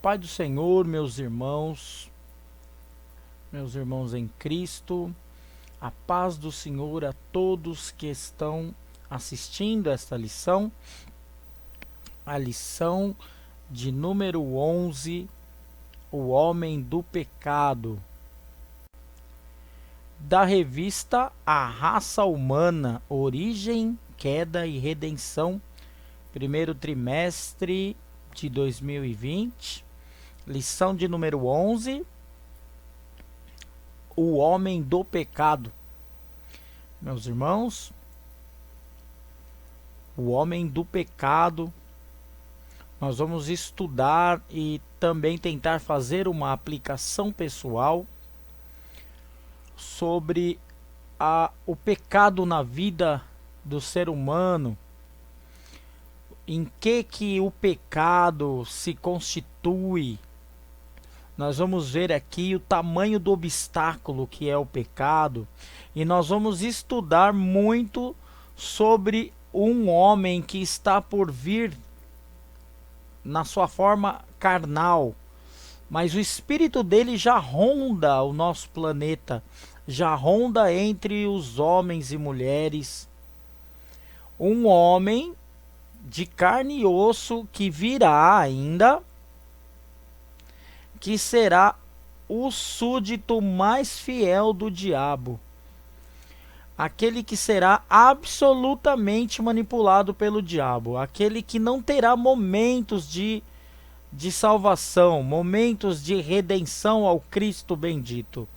paz do Senhor, meus irmãos em Cristo, a paz do Senhor a todos que estão assistindo esta lição, a lição de número 11, o homem do pecado, da revista A Raça Humana, Origem, Queda e Redenção, primeiro trimestre de 2020, lição de número 11, o homem do pecado. Meus irmãos, o homem do pecado, nós vamos estudar e também tentar fazer uma aplicação pessoal sobre o pecado na vida do ser humano, em que o pecado se constitui. Nós vamos ver aqui o tamanho do obstáculo que é o pecado, e nós vamos estudar muito sobre um homem que está por vir na sua forma carnal, mas o espírito dele já ronda o nosso planeta, já ronda entre os homens e mulheres. Um homem de carne e osso que virá ainda, que será o súdito mais fiel do diabo, aquele que será absolutamente manipulado pelo diabo, aquele que não terá momentos de salvação, momentos de redenção ao Cristo bendito.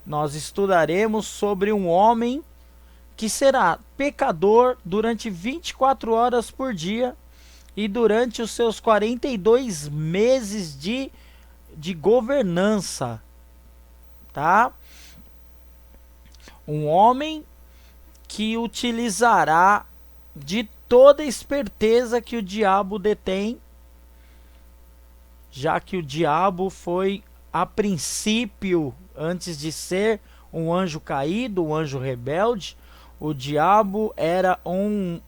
Nós estudaremos sobre um homem que será pecador durante 24 horas por dia e durante os seus 42 meses de governança, tá? Um homem que utilizará de toda a esperteza que o diabo detém, já que o diabo foi, a princípio, antes de ser um anjo caído, um anjo rebelde, o diabo era um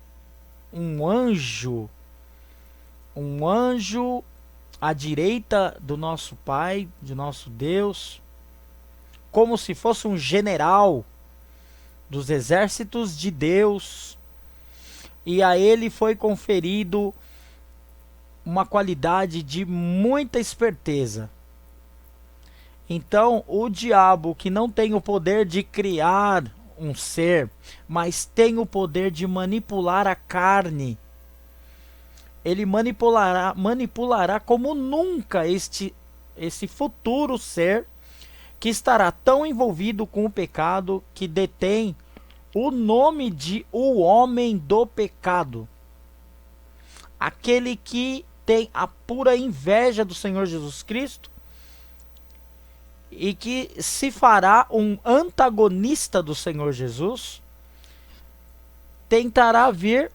anjo à direita do nosso Pai, de nosso Deus, como se fosse um general dos exércitos de Deus, e a ele foi conferido uma qualidade de muita esperteza. Então, o diabo, que não tem o poder de criar um ser, mas tem o poder de manipular a carne, ele manipulará como nunca esse futuro ser que estará tão envolvido com o pecado, que detém o nome de o homem do pecado, aquele que tem a pura inveja do Senhor Jesus Cristo e que se fará um antagonista do Senhor Jesus, tentará vir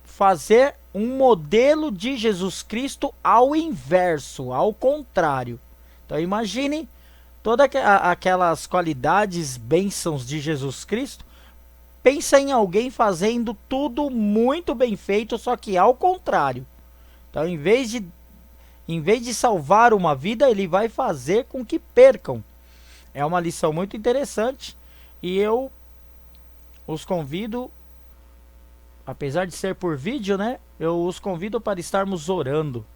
fazer um modelo de Jesus Cristo ao inverso, ao contrário. Então imagine todas aquelas qualidades, bênçãos de Jesus Cristo. Pensa em alguém fazendo tudo muito bem feito, só que ao contrário. Então, em vez de salvar uma vida, ele vai fazer com que percam. É uma lição muito interessante e eu os convido, apesar de ser por vídeo, né? Eu os convido para estarmos orando.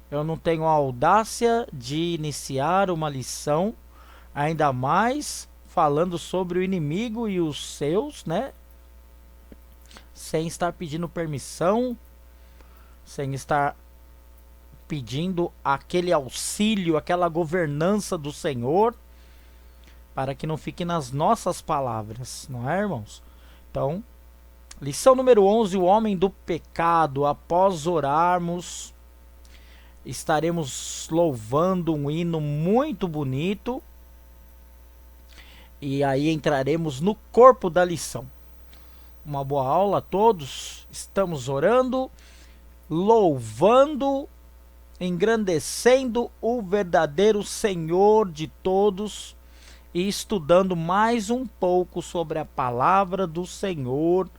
Eu não tenho a audácia de iniciar uma lição, ainda mais falando sobre o inimigo e os seus, né? Sem estar pedindo permissão, sem estar pedindo aquele auxílio, aquela governança do Senhor, para que não fique nas nossas palavras, não é, irmãos? Então, lição número 11, o homem do pecado. Após orarmos, estaremos louvando um hino muito bonito, e aí entraremos no corpo da lição. Uma boa aula a todos. Estamos orando, louvando, engrandecendo o verdadeiro Senhor de todos e estudando mais um pouco sobre a palavra do Senhor,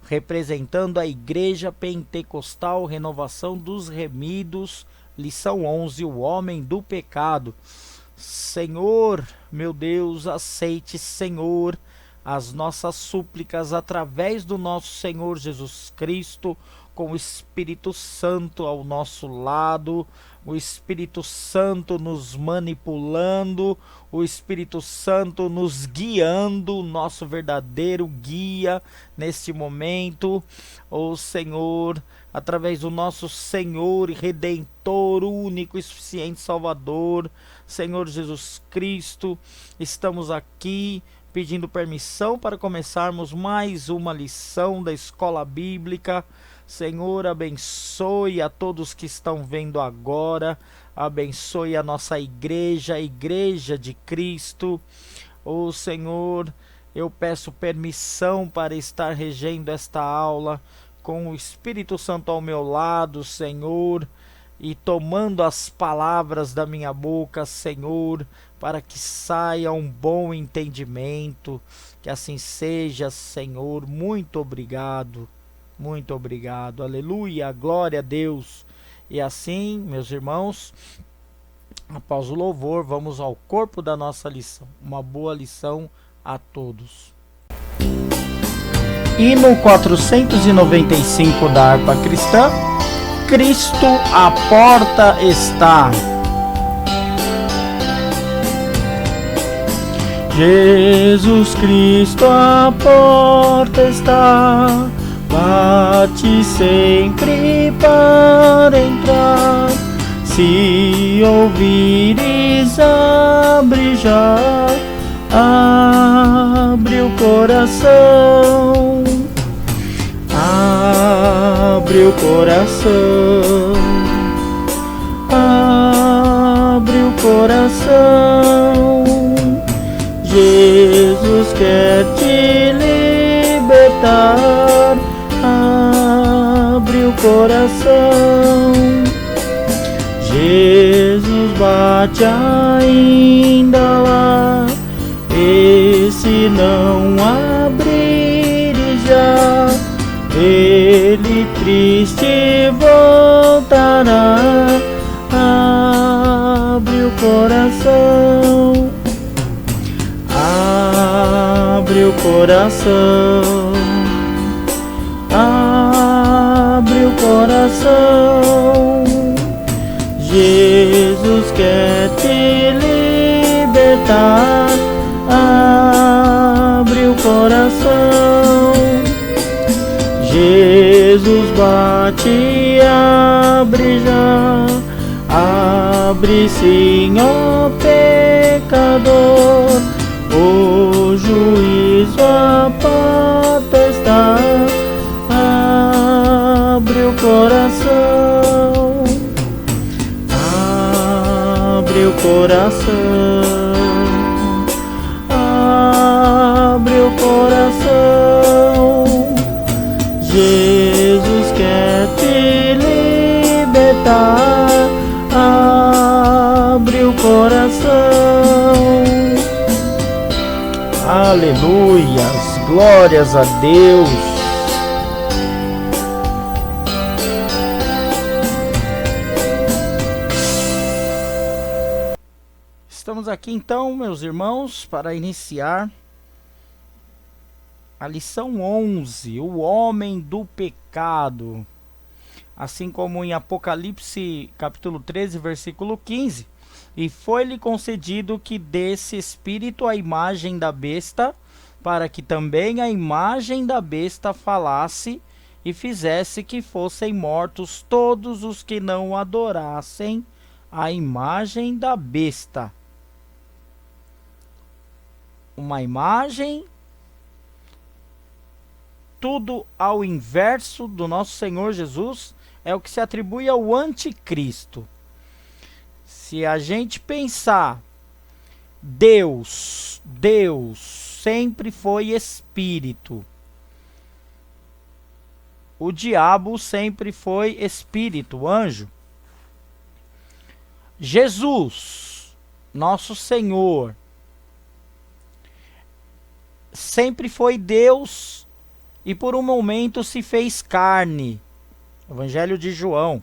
representando a Igreja Pentecostal Renovação dos Remidos, lição 11, o homem do pecado. Senhor, meu Deus, aceite, Senhor, as nossas súplicas através do nosso Senhor Jesus Cristo, com o Espírito Santo ao nosso lado, o Espírito Santo nos manipulando, o Espírito Santo nos guiando, nosso verdadeiro guia neste momento. Ó Senhor, através do nosso Senhor e Redentor, único e suficiente Salvador, Senhor Jesus Cristo, estamos aqui pedindo permissão para começarmos mais uma lição da Escola Bíblica. Senhor, abençoe a todos que estão vendo agora, abençoe a nossa igreja, a Igreja de Cristo. Ó Senhor, eu peço permissão para estar regendo esta aula com o Espírito Santo ao meu lado, Senhor, e tomando as palavras da minha boca, Senhor, para que saia um bom entendimento. Que assim seja, Senhor. Muito obrigado. Muito obrigado. Aleluia. Glória a Deus. E assim, meus irmãos, após o louvor, vamos ao corpo da nossa lição. Uma boa lição a todos. Hino 495 da harpa cristã. Cristo à porta está. Jesus Cristo à porta está, bate sempre para entrar. Se ouvires, abre já, abre o coração, abre o coração, abre o coração. Jesus quer te libertar, abre o coração. Jesus bate ainda lá, e se não abrir já, ele triste voltará. Abre o coração, abre o coração, abre o coração. Jesus quer te libertar, abre o coração. Jesus bate, abre já, abre sim, ó pecador. O juízo à porta está, abre o coração, abre o coração, abre o coração. Jesus quer te libertar, abre o coração. Aleluias, glórias a Deus. Estamos aqui então, meus irmãos, para iniciar a lição 11, o homem do pecado. Assim como em Apocalipse capítulo 13, versículo 15. E foi-lhe concedido que desse espírito à imagem da besta, para que também a imagem da besta falasse e fizesse que fossem mortos todos os que não adorassem a imagem da besta. Uma imagem, tudo ao inverso do nosso Senhor Jesus, é o que se atribui ao anticristo. Se a gente pensar, Deus sempre foi espírito. O diabo sempre foi espírito, anjo. Jesus, nosso Senhor, sempre foi Deus e por um momento se fez carne. Evangelho de João.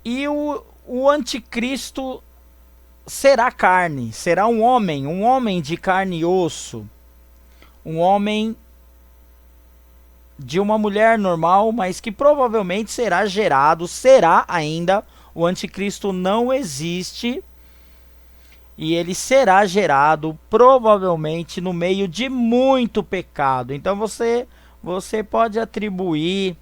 E o anticristo será carne, será um homem de carne e osso, um homem de uma mulher normal, mas que provavelmente será gerado, será ainda, o anticristo não existe, e ele será gerado provavelmente no meio de muito pecado. Então você pode atribuir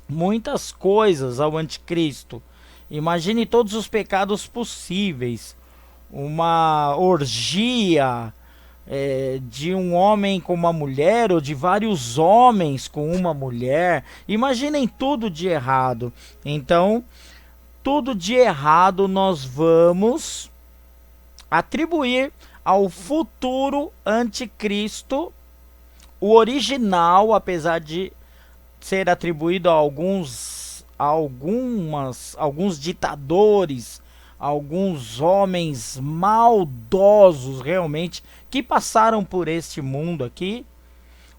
muitas coisas ao anticristo. Imagine todos os pecados possíveis. Uma orgia de um homem com uma mulher, ou de vários homens com uma mulher. Imaginem tudo de errado. Então, tudo de errado nós vamos atribuir ao futuro anticristo. O original, apesar de ser atribuído a alguns ditadores, alguns homens maldosos realmente, que passaram por este mundo aqui,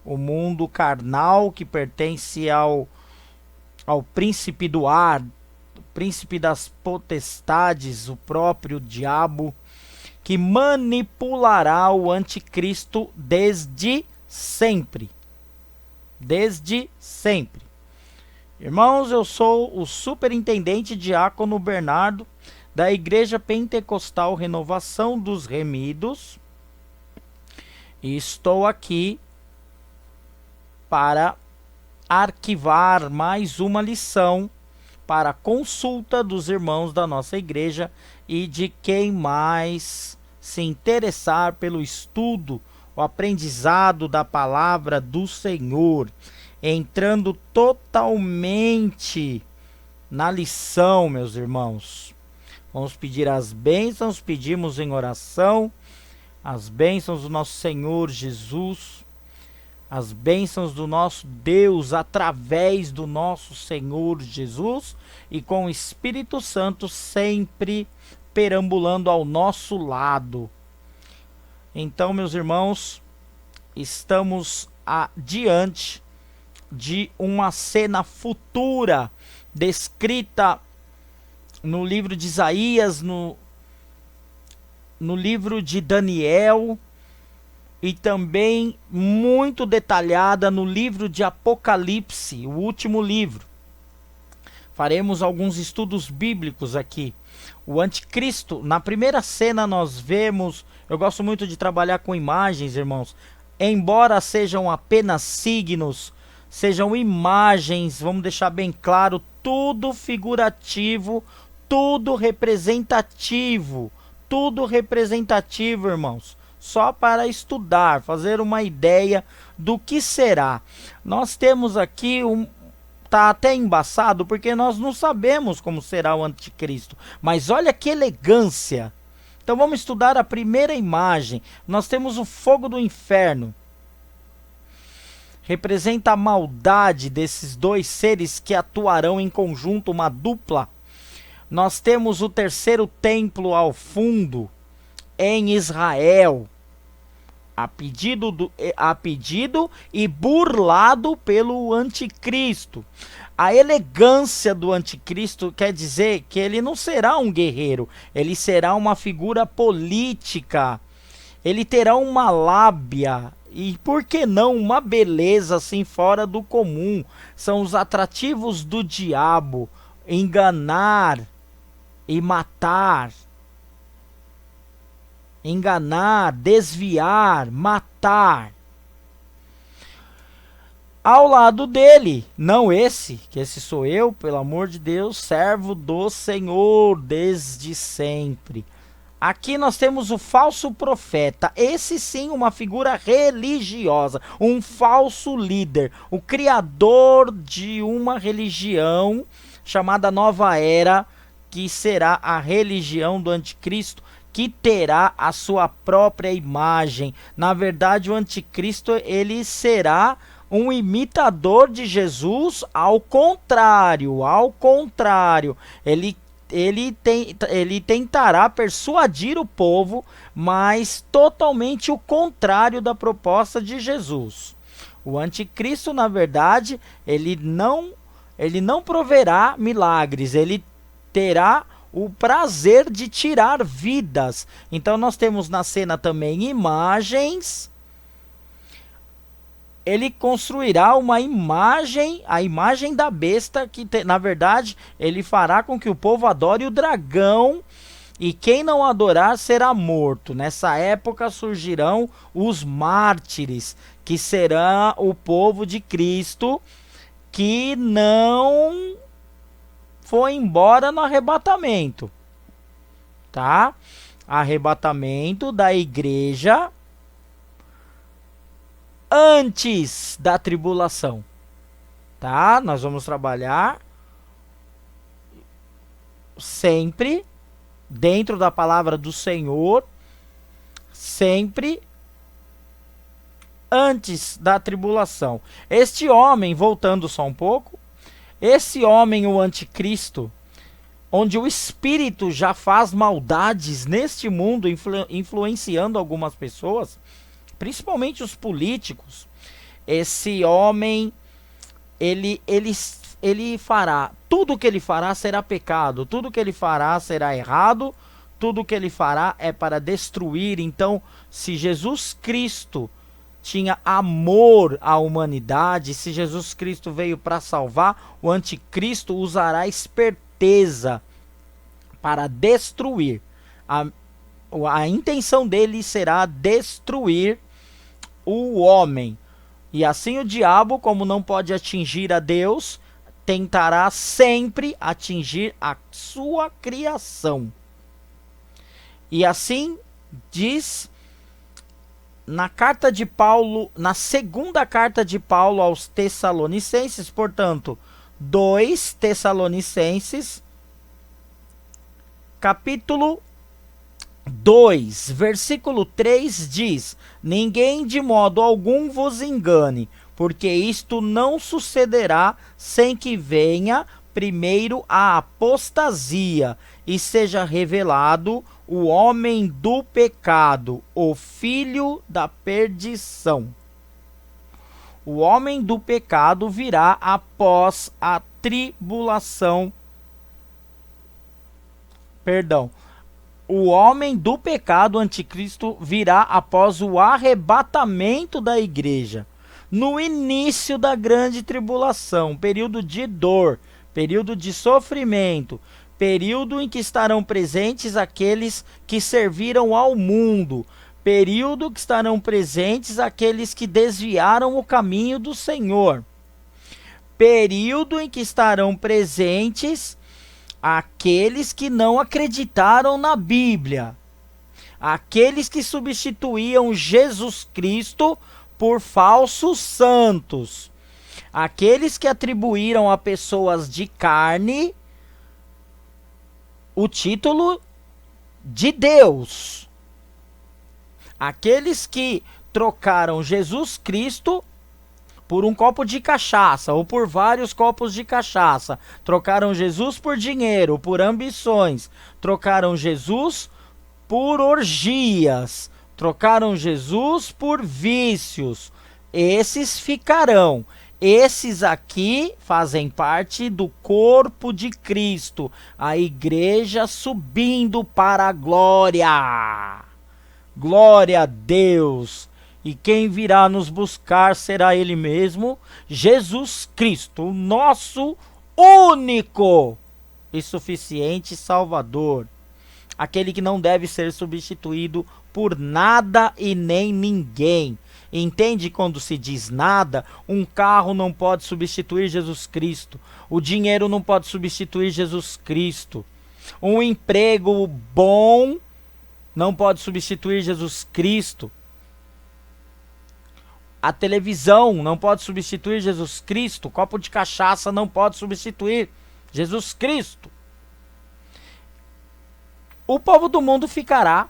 o mundo carnal que pertence ao príncipe do ar, príncipe das potestades, o próprio diabo, que manipulará o anticristo desde sempre. Desde sempre. Irmãos, eu sou o superintendente diácono Bernardo, da Igreja Pentecostal Renovação dos Remidos, e estou aqui para arquivar mais uma lição para consulta dos irmãos da nossa igreja e de quem mais se interessar pelo estudo, o aprendizado da palavra do Senhor, entrando totalmente na lição, meus irmãos. Vamos pedir as bênçãos, pedimos em oração as bênçãos do nosso Senhor Jesus, as bênçãos do nosso Deus através do nosso Senhor Jesus, e com o Espírito Santo sempre perambulando ao nosso lado. Então, meus irmãos, estamos diante de uma cena futura descrita no livro de Isaías, no livro de Daniel, e também muito detalhada no livro de Apocalipse, o último livro. Faremos alguns estudos bíblicos aqui. O anticristo, na primeira cena nós vemos, eu gosto muito de trabalhar com imagens, irmãos, embora sejam apenas signos, sejam imagens, vamos deixar bem claro, tudo figurativo, tudo representativo, irmãos, só para estudar, fazer uma ideia do que será. Nós temos aqui tá até embaçado, porque nós não sabemos como será o anticristo. Mas olha que elegância. Então vamos estudar a primeira imagem. Nós temos o fogo do inferno. Representa a maldade desses dois seres que atuarão em conjunto, uma dupla. Nós temos o terceiro templo ao fundo, em Israel. A pedido e burlado pelo anticristo. A elegância do anticristo quer dizer que ele não será um guerreiro, ele será uma figura política, ele terá uma lábia e, por que não, uma beleza assim fora do comum. São os atrativos do diabo: enganar e matar. Enganar, desviar, matar. Ao lado dele, não esse, que esse sou eu, pelo amor de Deus, servo do Senhor desde sempre. Aqui nós temos o falso profeta, esse sim uma figura religiosa, um falso líder, o criador de uma religião chamada Nova Era, que será a religião do anticristo, que terá a sua própria imagem. Na verdade, o anticristo ele será um imitador de Jesus, ao contrário, ele tentará persuadir o povo, mas totalmente o contrário da proposta de Jesus. O anticristo, na verdade, ele não proverá milagres, ele terá o prazer de tirar vidas. Então nós temos na cena também imagens. Ele construirá uma imagem, a imagem da besta, que na verdade ele fará com que o povo adore o dragão, e quem não adorar será morto. Nessa época surgirão os mártires, que será o povo de Cristo, que não foi embora no arrebatamento, tá? Arrebatamento da igreja antes da tribulação, tá? Nós vamos trabalhar sempre dentro da palavra do Senhor, sempre antes da tribulação. Este homem, voltando só um pouco, esse homem, o anticristo, onde o espírito já faz maldades neste mundo, influenciando algumas pessoas, principalmente os políticos, esse homem, ele fará, tudo que ele fará será pecado, tudo que ele fará será errado, tudo que ele fará é para destruir. Então, se Jesus Cristo tinha amor à humanidade, se Jesus Cristo veio para salvar, o anticristo usará esperteza para destruir. A intenção dele será destruir o homem. E assim o diabo, como não pode atingir a Deus, tentará sempre atingir a sua criação. E assim diz na carta de Paulo, na segunda carta de Paulo aos Tessalonicenses, portanto, 2 Tessalonicenses, capítulo 2, versículo 3 diz: ninguém de modo algum vos engane, porque isto não sucederá sem que venha primeiro a apostasia e seja revelado o homem do pecado, o filho da perdição. O homem do pecado virá após a tribulação. O homem do pecado, anticristo, virá após o arrebatamento da igreja, no início da grande tribulação, período de dor, período de sofrimento, período em que estarão presentes aqueles que serviram ao mundo, período que estarão presentes aqueles que desviaram o caminho do Senhor, período em que estarão presentes aqueles que não acreditaram na Bíblia, aqueles que substituíam Jesus Cristo por falsos santos, aqueles que atribuíram a pessoas de carne o título de Deus, aqueles que trocaram Jesus Cristo por um copo de cachaça ou por vários copos de cachaça, trocaram Jesus por dinheiro, por ambições, trocaram Jesus por orgias, trocaram Jesus por vícios. Esses ficarão. Esses aqui fazem parte do corpo de Cristo, a igreja subindo para a glória. Glória a Deus! E quem virá nos buscar será Ele mesmo, Jesus Cristo, o nosso único e suficiente Salvador. Aquele que não deve ser substituído por nada e nem ninguém. Entende quando se diz nada? Um carro não pode substituir Jesus Cristo. O dinheiro não pode substituir Jesus Cristo. Um emprego bom não pode substituir Jesus Cristo. A televisão não pode substituir Jesus Cristo. O copo de cachaça não pode substituir Jesus Cristo. O povo do mundo ficará.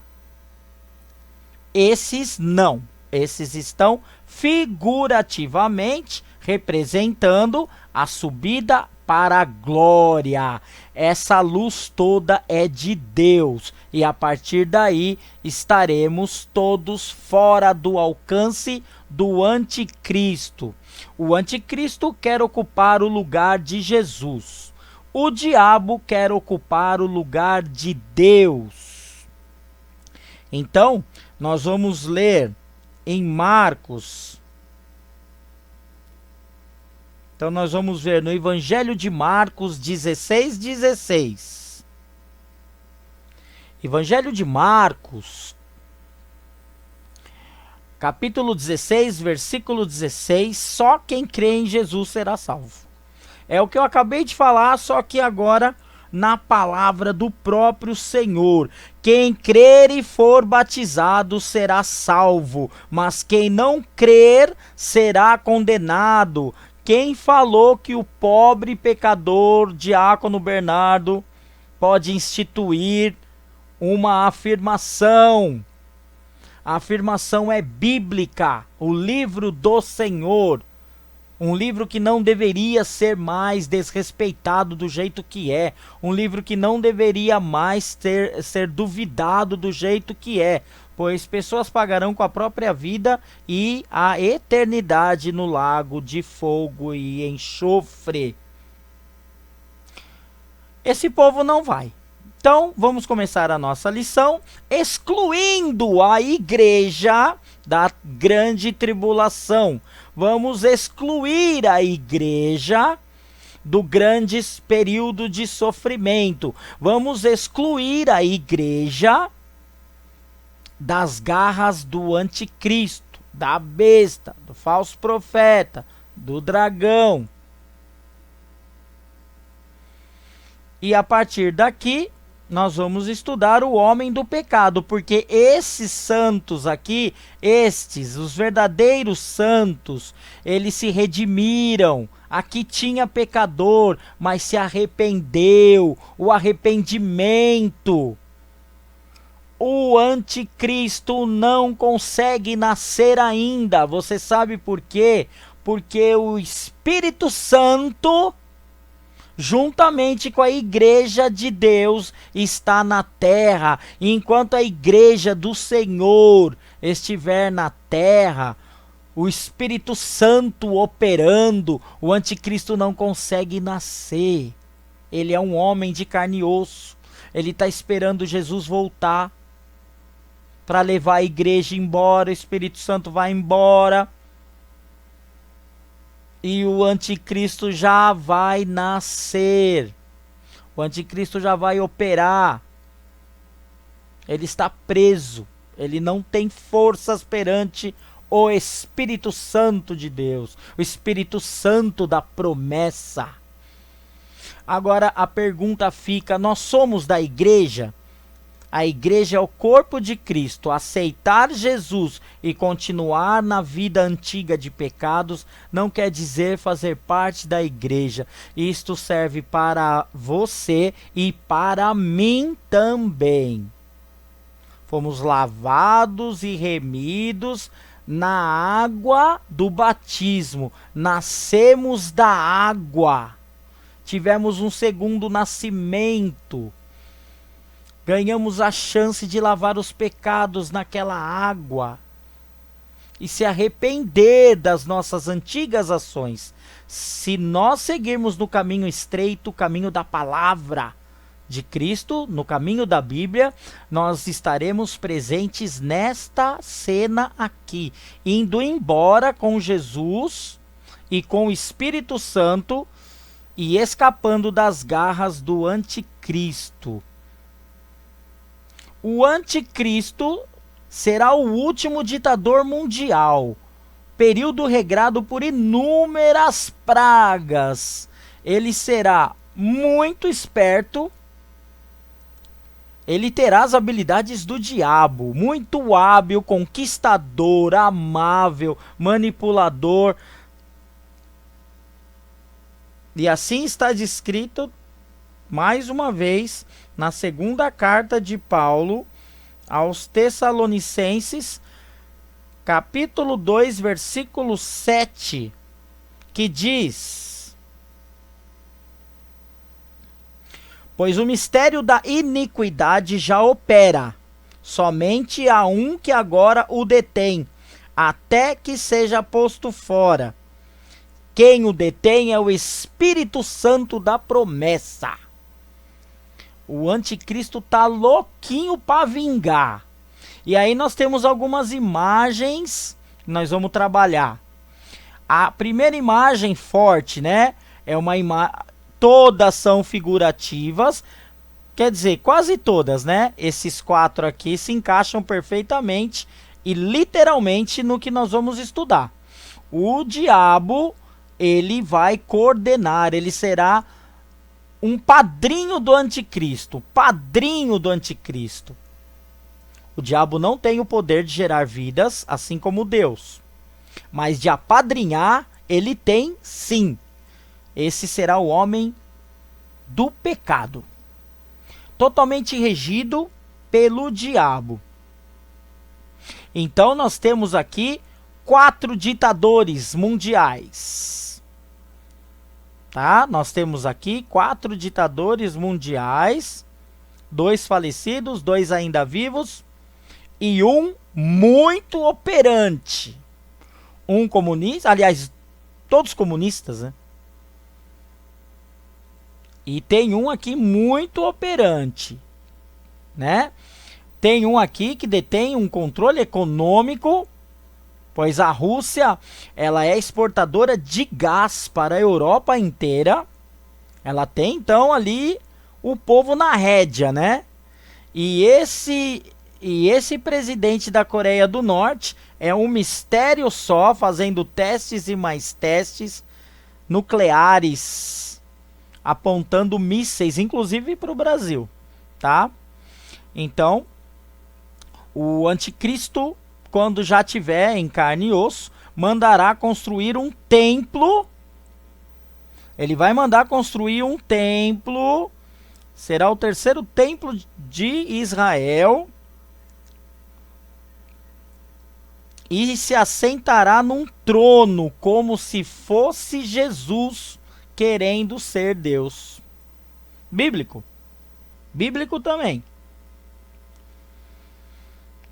Esses não. Esses estão figurativamente representando a subida para a glória. Essa luz toda é de Deus. E a partir daí estaremos todos fora do alcance do anticristo. O anticristo quer ocupar o lugar de Jesus. O diabo quer ocupar o lugar de Deus. Então, nós vamos ler em Marcos. Então, nós vamos ver no Evangelho de Marcos 16:16. Evangelho de Marcos, capítulo 16, versículo 16. Só quem crê em Jesus será salvo. É o que eu acabei de falar, só que agora na palavra do próprio Senhor. Quem crer e for batizado será salvo, mas quem não crer será condenado. Quem falou que o pobre pecador, diácono Bernardo, pode instituir uma afirmação? A afirmação é bíblica, o livro do Senhor. Um livro que não deveria ser mais desrespeitado do jeito que é. Um livro que não deveria mais ser duvidado do jeito que é. Pois pessoas pagarão com a própria vida e a eternidade no lago de fogo e enxofre. Esse povo não vai. Então, vamos começar a nossa lição excluindo a igreja da grande tribulação. Vamos excluir a igreja do grande período de sofrimento. Vamos excluir a igreja das garras do anticristo, da besta, do falso profeta, do dragão. E a partir daqui, nós vamos estudar o homem do pecado, porque esses santos aqui, os verdadeiros santos, eles se redimiram. Aqui tinha pecador, mas se arrependeu. O arrependimento. O anticristo não consegue nascer ainda. Você sabe por quê? Porque o Espírito Santo, juntamente com a igreja de Deus, está na terra. E enquanto a igreja do Senhor estiver na terra, o Espírito Santo operando, o anticristo não consegue nascer. Ele é um homem de carne e osso. Ele está esperando Jesus voltar para levar a igreja embora. O Espírito Santo vai embora e o anticristo já vai nascer. O anticristo já vai operar. Ele está preso. Ele não tem forças perante o Espírito Santo de Deus. O Espírito Santo da promessa. Agora a pergunta fica: nós somos da igreja? A igreja é o corpo de Cristo. Aceitar Jesus e continuar na vida antiga de pecados não quer dizer fazer parte da igreja. Isto serve para você e para mim também. Fomos lavados e remidos na água do batismo. Nascemos da água. Tivemos um segundo nascimento. Ganhamos a chance de lavar os pecados naquela água e se arrepender das nossas antigas ações. Se nós seguirmos no caminho estreito, o caminho da palavra de Cristo, no caminho da Bíblia, nós estaremos presentes nesta cena aqui, indo embora com Jesus e com o Espírito Santo e escapando das garras do anticristo. O anticristo será o último ditador mundial, período regrado por inúmeras pragas. Ele será muito esperto, ele terá as habilidades do diabo, muito hábil, conquistador, amável, manipulador. E assim está descrito mais uma vez na segunda carta de Paulo aos Tessalonicenses, capítulo 2, versículo 7, que diz: pois o mistério da iniquidade já opera, somente há um que agora o detém, até que seja posto fora. Quem o detém é o Espírito Santo da promessa. O anticristo tá louquinho para vingar. E aí nós temos algumas imagens que nós vamos trabalhar. A primeira imagem forte, né? É uma imagem... Todas são figurativas. Quer dizer, quase todas, né? Esses 4 aqui se encaixam perfeitamente e literalmente no que nós vamos estudar. O diabo, ele vai coordenar, ele será um padrinho do anticristo. Padrinho do anticristo. O diabo não tem o poder de gerar vidas, assim como Deus. Mas de apadrinhar, ele tem sim. Esse será o homem do pecado. Totalmente regido pelo diabo. Então nós temos aqui 4 ditadores mundiais. Tá? Nós temos aqui 4 ditadores mundiais. 2 falecidos, 2 ainda vivos. E um muito operante. Um comunista, aliás, todos comunistas, né? E tem um aqui muito operante, né? Tem um aqui que detém um controle econômico, pois a Rússia, ela é exportadora de gás para a Europa inteira. Ela tem então ali o povo na rédea, né? E esse presidente da Coreia do Norte é um mistério só, fazendo testes e mais testes nucleares, apontando mísseis, inclusive para o Brasil, tá? Então, o anticristo, quando já tiver em carne e osso, mandará construir um templo. Ele vai mandar construir um templo. Será o 3º templo de Israel. E se assentará num trono, como se fosse Jesus, querendo ser Deus. Bíblico. Bíblico também.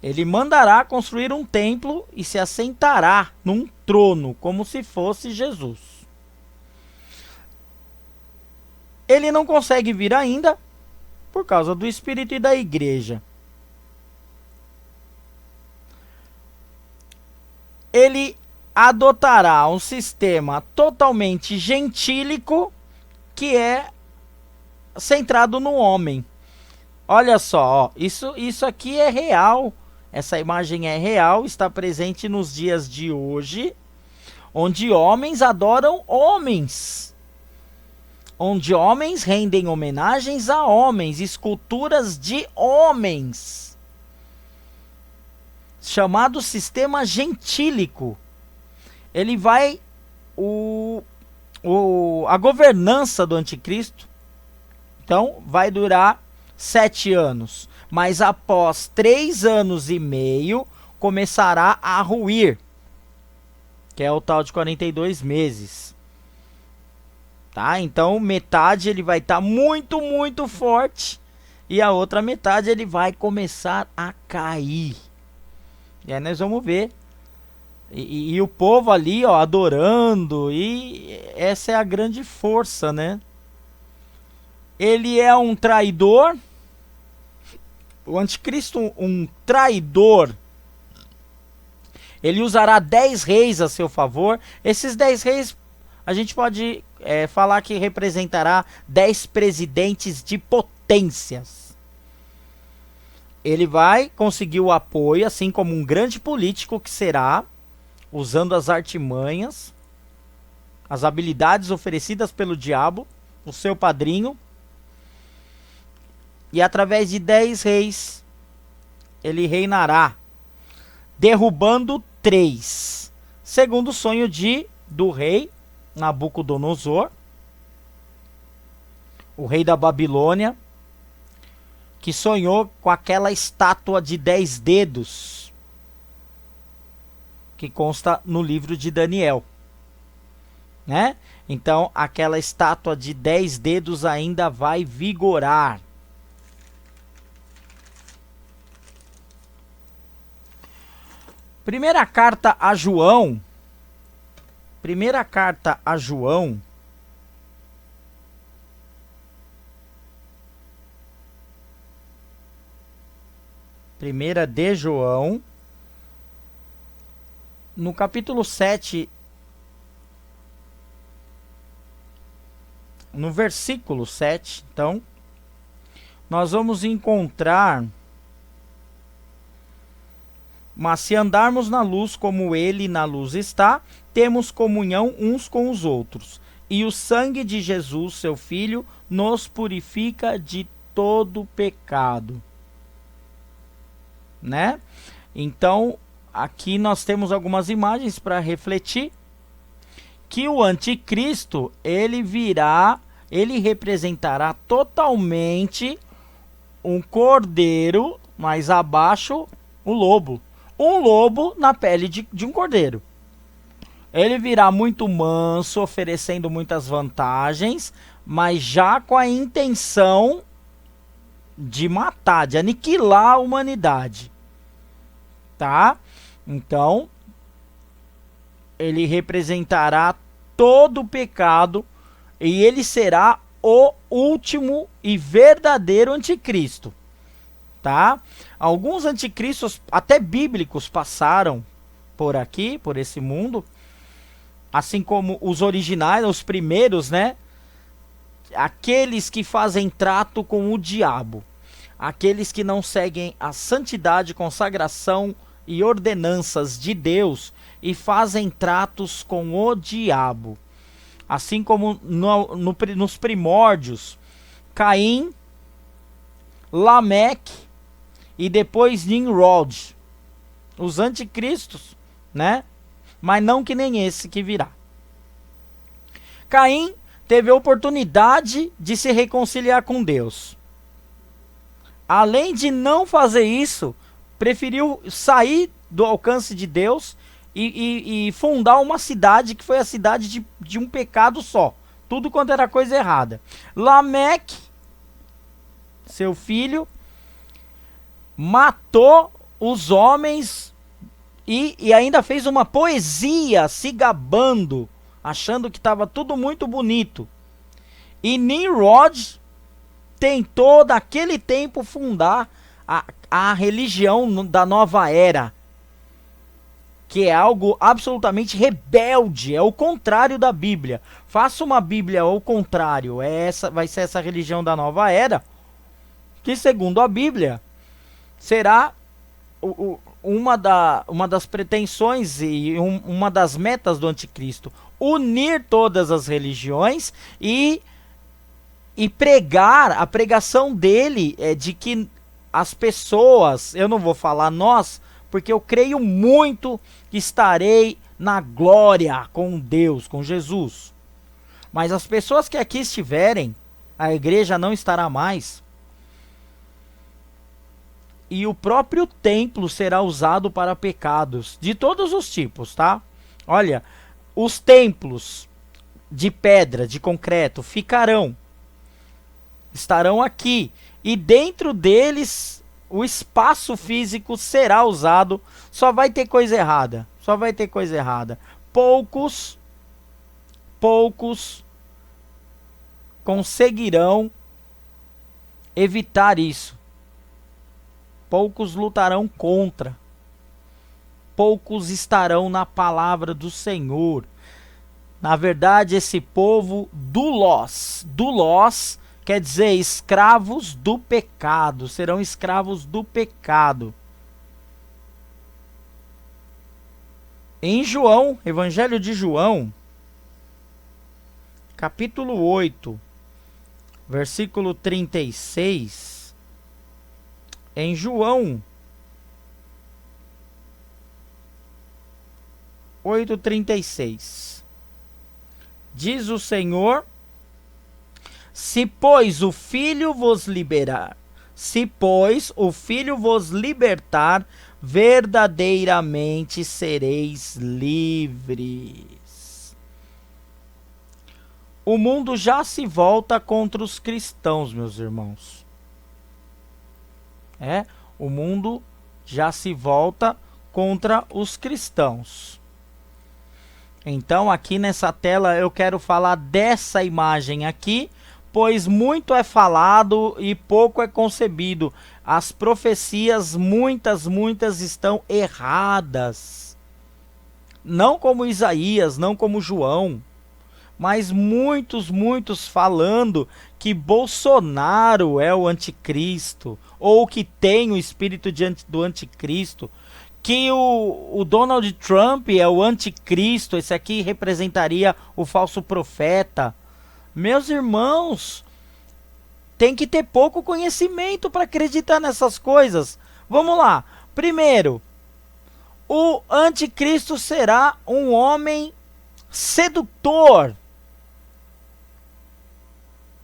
Ele mandará construir um templo e se assentará num trono, como se fosse Jesus. Ele não consegue vir ainda por causa do Espírito e da igreja. Ele adotará um sistema totalmente gentílico que é centrado no homem. Olha só, ó, isso aqui é real. Essa imagem é real, está presente nos dias de hoje, onde homens adoram homens. Onde homens rendem homenagens a homens, esculturas de homens. Chamado sistema gentílico. Ele vai... a governança do anticristo, então, vai durar 7 anos. Mas após 3 anos e meio, começará a ruir. Que é o tal de 42 meses. Tá? Então, metade ele vai estar muito, muito forte. E a outra metade ele vai começar a cair. E aí nós vamos ver. E o povo ali, ó, adorando. E essa é a grande força, né? Ele é um traidor. O anticristo, um traidor. Ele usará 10 reis a seu favor. Esses 10 reis, a gente pode falar que representará 10 presidentes de potências. Ele vai conseguir o apoio, assim como um grande político que será, usando as artimanhas, as habilidades oferecidas pelo diabo, o seu padrinho. E através de 10 reis, ele reinará, derrubando 3. Segundo o sonho do rei Nabucodonosor, o rei da Babilônia, que sonhou com aquela estátua de 10 dedos, que consta no livro de Daniel, né? Então, aquela estátua de 10 dedos ainda vai vigorar. Primeira carta a João, Primeira carta a João, primeira de João, no capítulo 7, no versículo 7, então, nós vamos encontrar: mas se andarmos na luz como ele na luz está, temos comunhão uns com os outros. E o sangue de Jesus, seu Filho, nos purifica de todo pecado. Né? Então, aqui nós temos algumas imagens para refletir que o anticristo, ele representará totalmente um cordeiro, mais abaixo o lobo. Um lobo na pele de um cordeiro. Ele virá muito manso, oferecendo muitas vantagens, mas já com a intenção de matar, de aniquilar a humanidade. Tá? Então, ele representará todo o pecado e ele será o último e verdadeiro anticristo. Tá? Alguns anticristos, até bíblicos, passaram por aqui, por esse mundo, assim como os originais, os primeiros, né? Aqueles que fazem trato com o diabo, aqueles que não seguem a santidade, consagração e ordenanças de Deus e fazem tratos com o diabo. Assim como nos primórdios, Caim, Lameque e depois Nimrod, os anticristos, né? Mas não que nem esse que virá. Caim teve a oportunidade de se reconciliar com Deus. Além de não fazer isso, preferiu sair do alcance de Deus e fundar uma cidade que foi a cidade de um pecado só. Tudo quanto era coisa errada. Lameque, seu filho, matou os homens e ainda fez uma poesia se gabando, achando que estava tudo muito bonito. E Nimrod tentou, naquele tempo, fundar a religião da nova era, que é algo absolutamente rebelde, é o contrário da Bíblia. Faça uma Bíblia ao contrário, vai ser essa religião da nova era, que segundo a Bíblia será uma das pretensões e uma das metas do anticristo: unir todas as religiões e pregar. A pregação dele é de que as pessoas, eu não vou falar nós, porque eu creio muito que estarei na glória com Deus, com Jesus. Mas as pessoas que aqui estiverem, a igreja não estará mais. E o próprio templo será usado para pecados de todos os tipos, tá? Olha, os templos de pedra, de concreto, estarão aqui. E dentro deles, o espaço físico será usado. Só vai ter coisa errada. Só vai ter coisa errada. Poucos conseguirão evitar isso. Poucos lutarão contra. Poucos estarão na palavra do Senhor. Na verdade, esse povo doulos quer dizer escravos do pecado. Serão escravos do pecado. Em João, Evangelho de João, capítulo 8, versículo 36. Em João 8,36, diz o Senhor: se pois o Filho vos libertar, verdadeiramente sereis livres. O mundo já se volta contra os cristãos, meus irmãos. O mundo já se volta contra os cristãos. Então aqui nessa tela eu quero falar dessa imagem aqui, pois muito é falado e pouco é concebido. As profecias, muitas estão erradas. Não como Isaías, não como João, mas muitos falando que Bolsonaro é o anticristo, ou que tem o espírito do anticristo, que o Donald Trump é o anticristo, esse aqui representaria o falso profeta. Meus irmãos, tem que ter pouco conhecimento para acreditar nessas coisas. Vamos lá. Primeiro, o anticristo será um homem sedutor.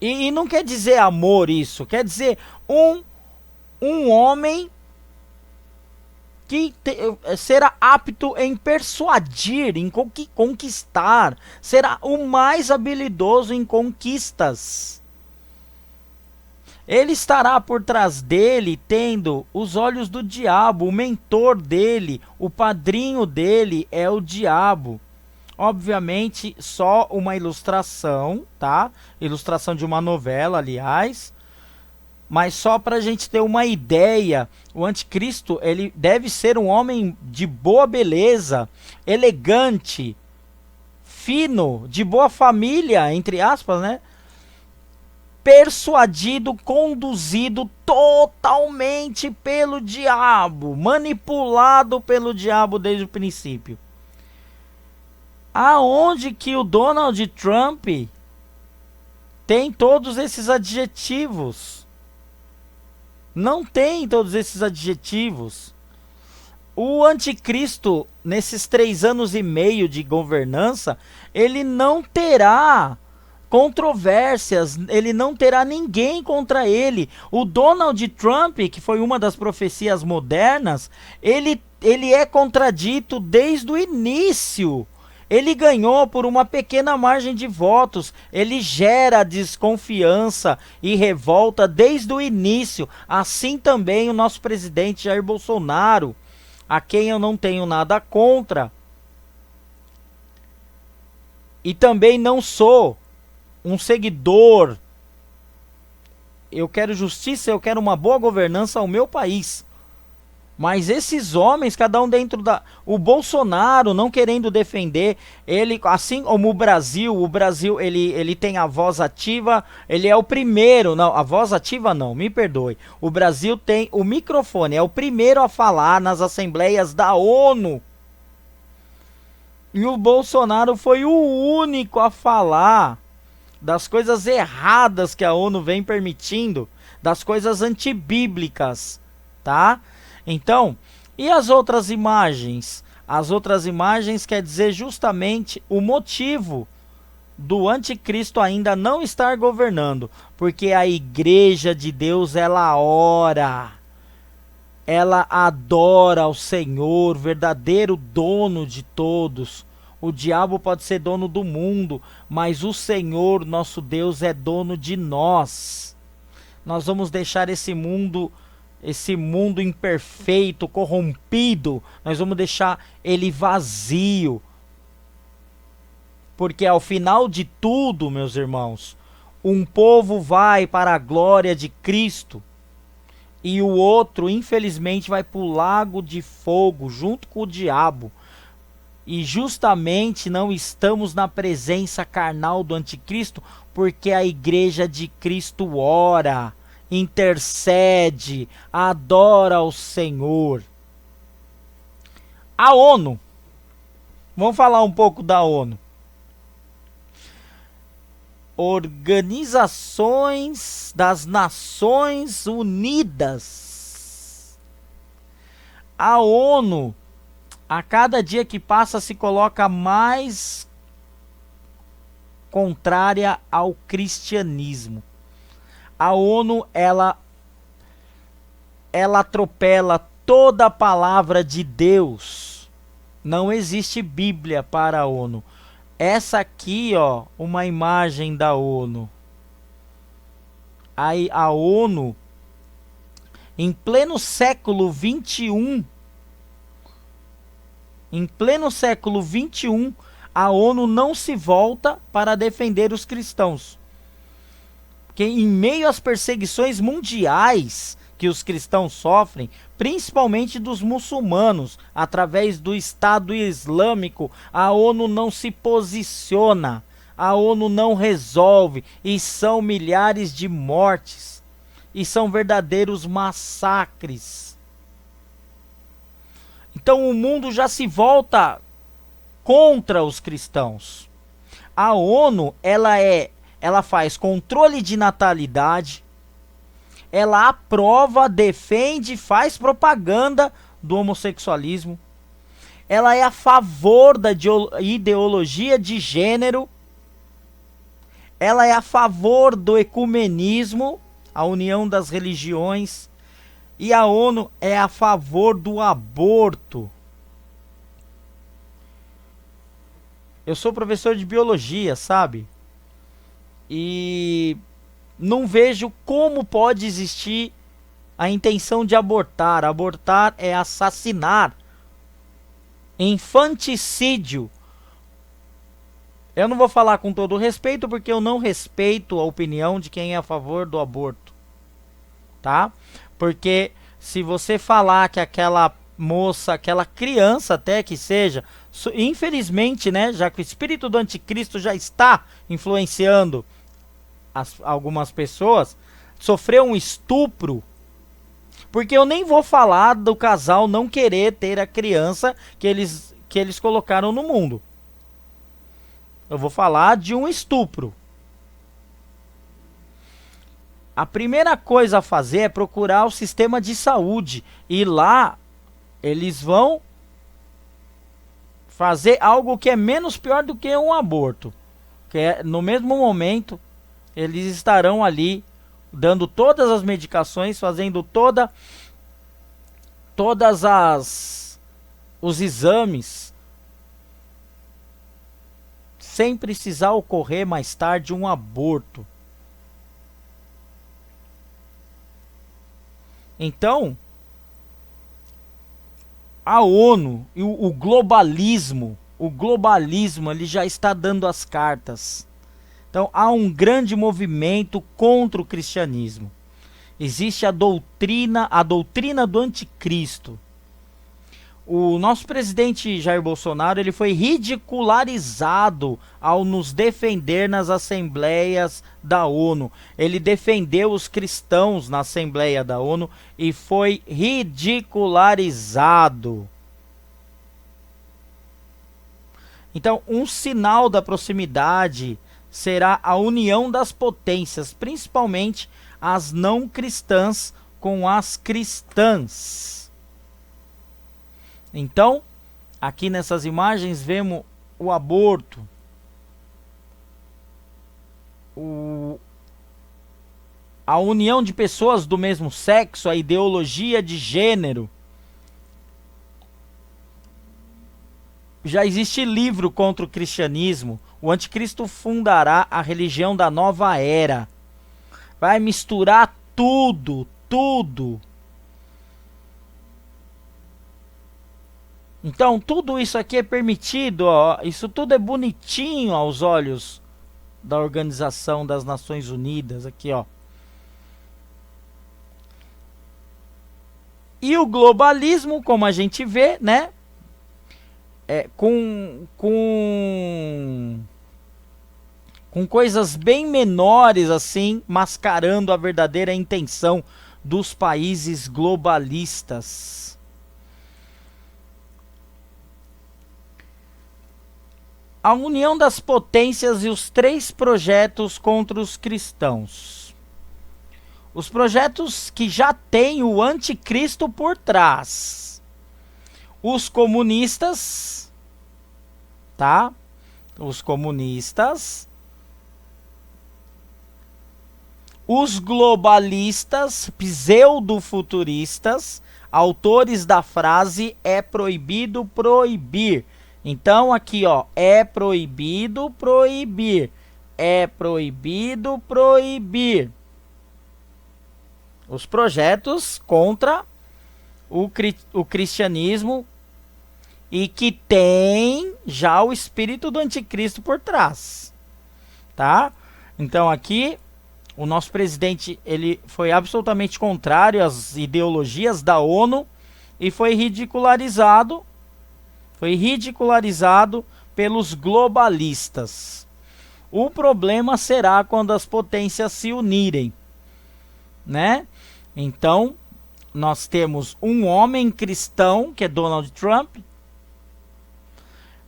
E não quer dizer amor isso, quer dizer um homem que será apto em persuadir, em conquistar, será o mais habilidoso em conquistas. Ele estará por trás dele, tendo os olhos do diabo, o mentor dele, o padrinho dele é o diabo. Obviamente, só uma ilustração, tá? Ilustração de uma novela, aliás. Mas só para a gente ter uma ideia, o anticristo ele deve ser um homem de boa beleza, elegante, fino, de boa família, entre aspas, né? Persuadido, conduzido totalmente pelo diabo, manipulado pelo diabo desde o princípio. Aonde que o Donald Trump tem todos esses adjetivos? Não tem todos esses adjetivos. O anticristo, nesses 3 anos e meio de governança, ele não terá controvérsias, ele não terá ninguém contra ele. O Donald Trump, que foi uma das profecias modernas, ele é contradito desde o início. Ele ganhou por uma pequena margem de votos. Ele gera desconfiança e revolta desde o início. Assim também o nosso presidente Jair Bolsonaro, a quem eu não tenho nada contra. E também não sou um seguidor. Eu quero justiça, eu quero uma boa governança ao meu país. Mas esses homens, cada um dentro da... O Bolsonaro não querendo defender, ele, assim como o Brasil ele tem a voz ativa, ele é o primeiro, não, a voz ativa não, me perdoe. O Brasil tem o microfone, é o primeiro a falar nas assembleias da ONU. E o Bolsonaro foi o único a falar das coisas erradas que a ONU vem permitindo, das coisas antibíblicas, tá? Então, e as outras imagens? As outras imagens quer dizer justamente o motivo do anticristo ainda não estar governando, porque a igreja de Deus, ela ora, ela adora ao Senhor, verdadeiro dono de todos. O diabo pode ser dono do mundo, mas o Senhor, nosso Deus, é dono de nós. Nós vamos deixar esse mundo imperfeito, corrompido, nós vamos deixar ele vazio. Porque ao final de tudo, meus irmãos, um povo vai para a glória de Cristo e o outro, infelizmente, vai para o lago de fogo junto com o diabo. E justamente não estamos na presença carnal do anticristo, porque a igreja de Cristo ora, intercede, adora ao Senhor. A ONU. Vamos falar um pouco da ONU. Organizações das Nações Unidas. A ONU, a cada dia que passa, se coloca mais contrária ao cristianismo. A ONU, ela atropela toda a palavra de Deus. Não existe Bíblia para a ONU. Essa aqui, ó, uma imagem da ONU. Aí a ONU, em pleno século 21, a ONU não se volta para defender os cristãos. Porque em meio às perseguições mundiais que os cristãos sofrem, principalmente dos muçulmanos, através do Estado Islâmico, a ONU não se posiciona, a ONU não resolve, e são milhares de mortes, e são verdadeiros massacres. Então o mundo já se volta contra os cristãos. A ONU, ela faz controle de natalidade, ela aprova, defende, faz propaganda do homossexualismo, ela é a favor da ideologia de gênero, ela é a favor do ecumenismo, a união das religiões, e a ONU é a favor do aborto. Eu sou professor de biologia, sabe? E não vejo como pode existir a intenção de abortar. Abortar é assassinar. Infanticídio. Eu não vou falar com todo respeito, porque eu não respeito a opinião de quem é a favor do aborto. Tá? Porque se você falar que aquela moça, aquela criança até que seja, infelizmente, né, já que o espírito do anticristo já está influenciando algumas pessoas, sofreu um estupro, porque eu nem vou falar do casal não querer ter a criança que eles colocaram no mundo. Eu vou falar de um estupro. A primeira coisa a fazer é procurar o sistema de saúde, e lá eles vão fazer algo que é menos pior do que um aborto. Que é, no mesmo momento, eles estarão ali dando todas as medicações, fazendo todas os exames, sem precisar ocorrer mais tarde um aborto. Então, a ONU e o globalismo ele já está dando as cartas. Então há um grande movimento contra o cristianismo. Existe a doutrina do anticristo. O nosso presidente Jair Bolsonaro, ele foi ridicularizado ao nos defender nas assembleias da ONU. Ele defendeu os cristãos na Assembleia da ONU e foi ridicularizado. Então, um sinal da proximidade será a união das potências, principalmente as não cristãs com as cristãs. Então, aqui nessas imagens vemos o aborto, a união de pessoas do mesmo sexo, a ideologia de gênero. Já existe livro contra o cristianismo. O anticristo fundará a religião da nova era. Vai misturar tudo. Então, tudo isso aqui é permitido, ó, isso tudo é bonitinho aos olhos da Organização das Nações Unidas, aqui, ó. E o globalismo, como a gente vê, né, com coisas bem menores, assim, mascarando a verdadeira intenção dos países globalistas. A união das potências e os 3 projetos contra os cristãos. Os projetos que já têm o anticristo por trás. Os comunistas, tá? Os comunistas. Os globalistas, pseudo-futuristas, autores da frase "é proibido proibir". Então aqui, ó, é proibido proibir. É proibido proibir. Os projetos contra o cristianismo e que tem já o espírito do anticristo por trás, tá? Então aqui o nosso presidente, ele foi absolutamente contrário às ideologias da ONU e foi ridicularizado pelos globalistas. O problema será quando as potências se unirem, né? Então, nós temos um homem cristão, que é Donald Trump,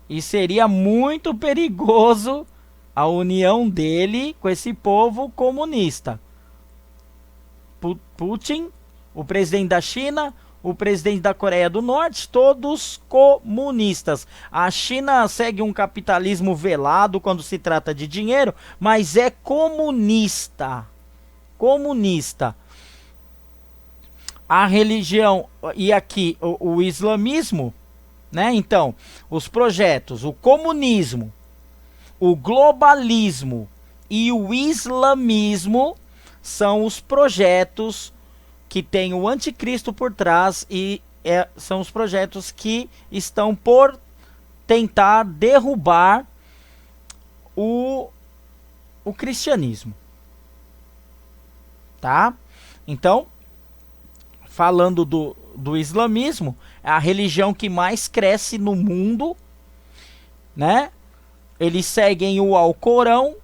e seria muito perigoso a união dele com esse povo comunista. Putin, o presidente da China, o presidente da Coreia do Norte, todos comunistas. A China segue um capitalismo velado quando se trata de dinheiro, mas é comunista. Comunista. A religião, e aqui o islamismo, né? Então, os projetos, o comunismo, o globalismo e o islamismo são os projetos que tem o anticristo por trás e são os projetos que estão por tentar derrubar o cristianismo, tá? Então, falando do islamismo, é a religião que mais cresce no mundo, né? Eles seguem o Alcorão,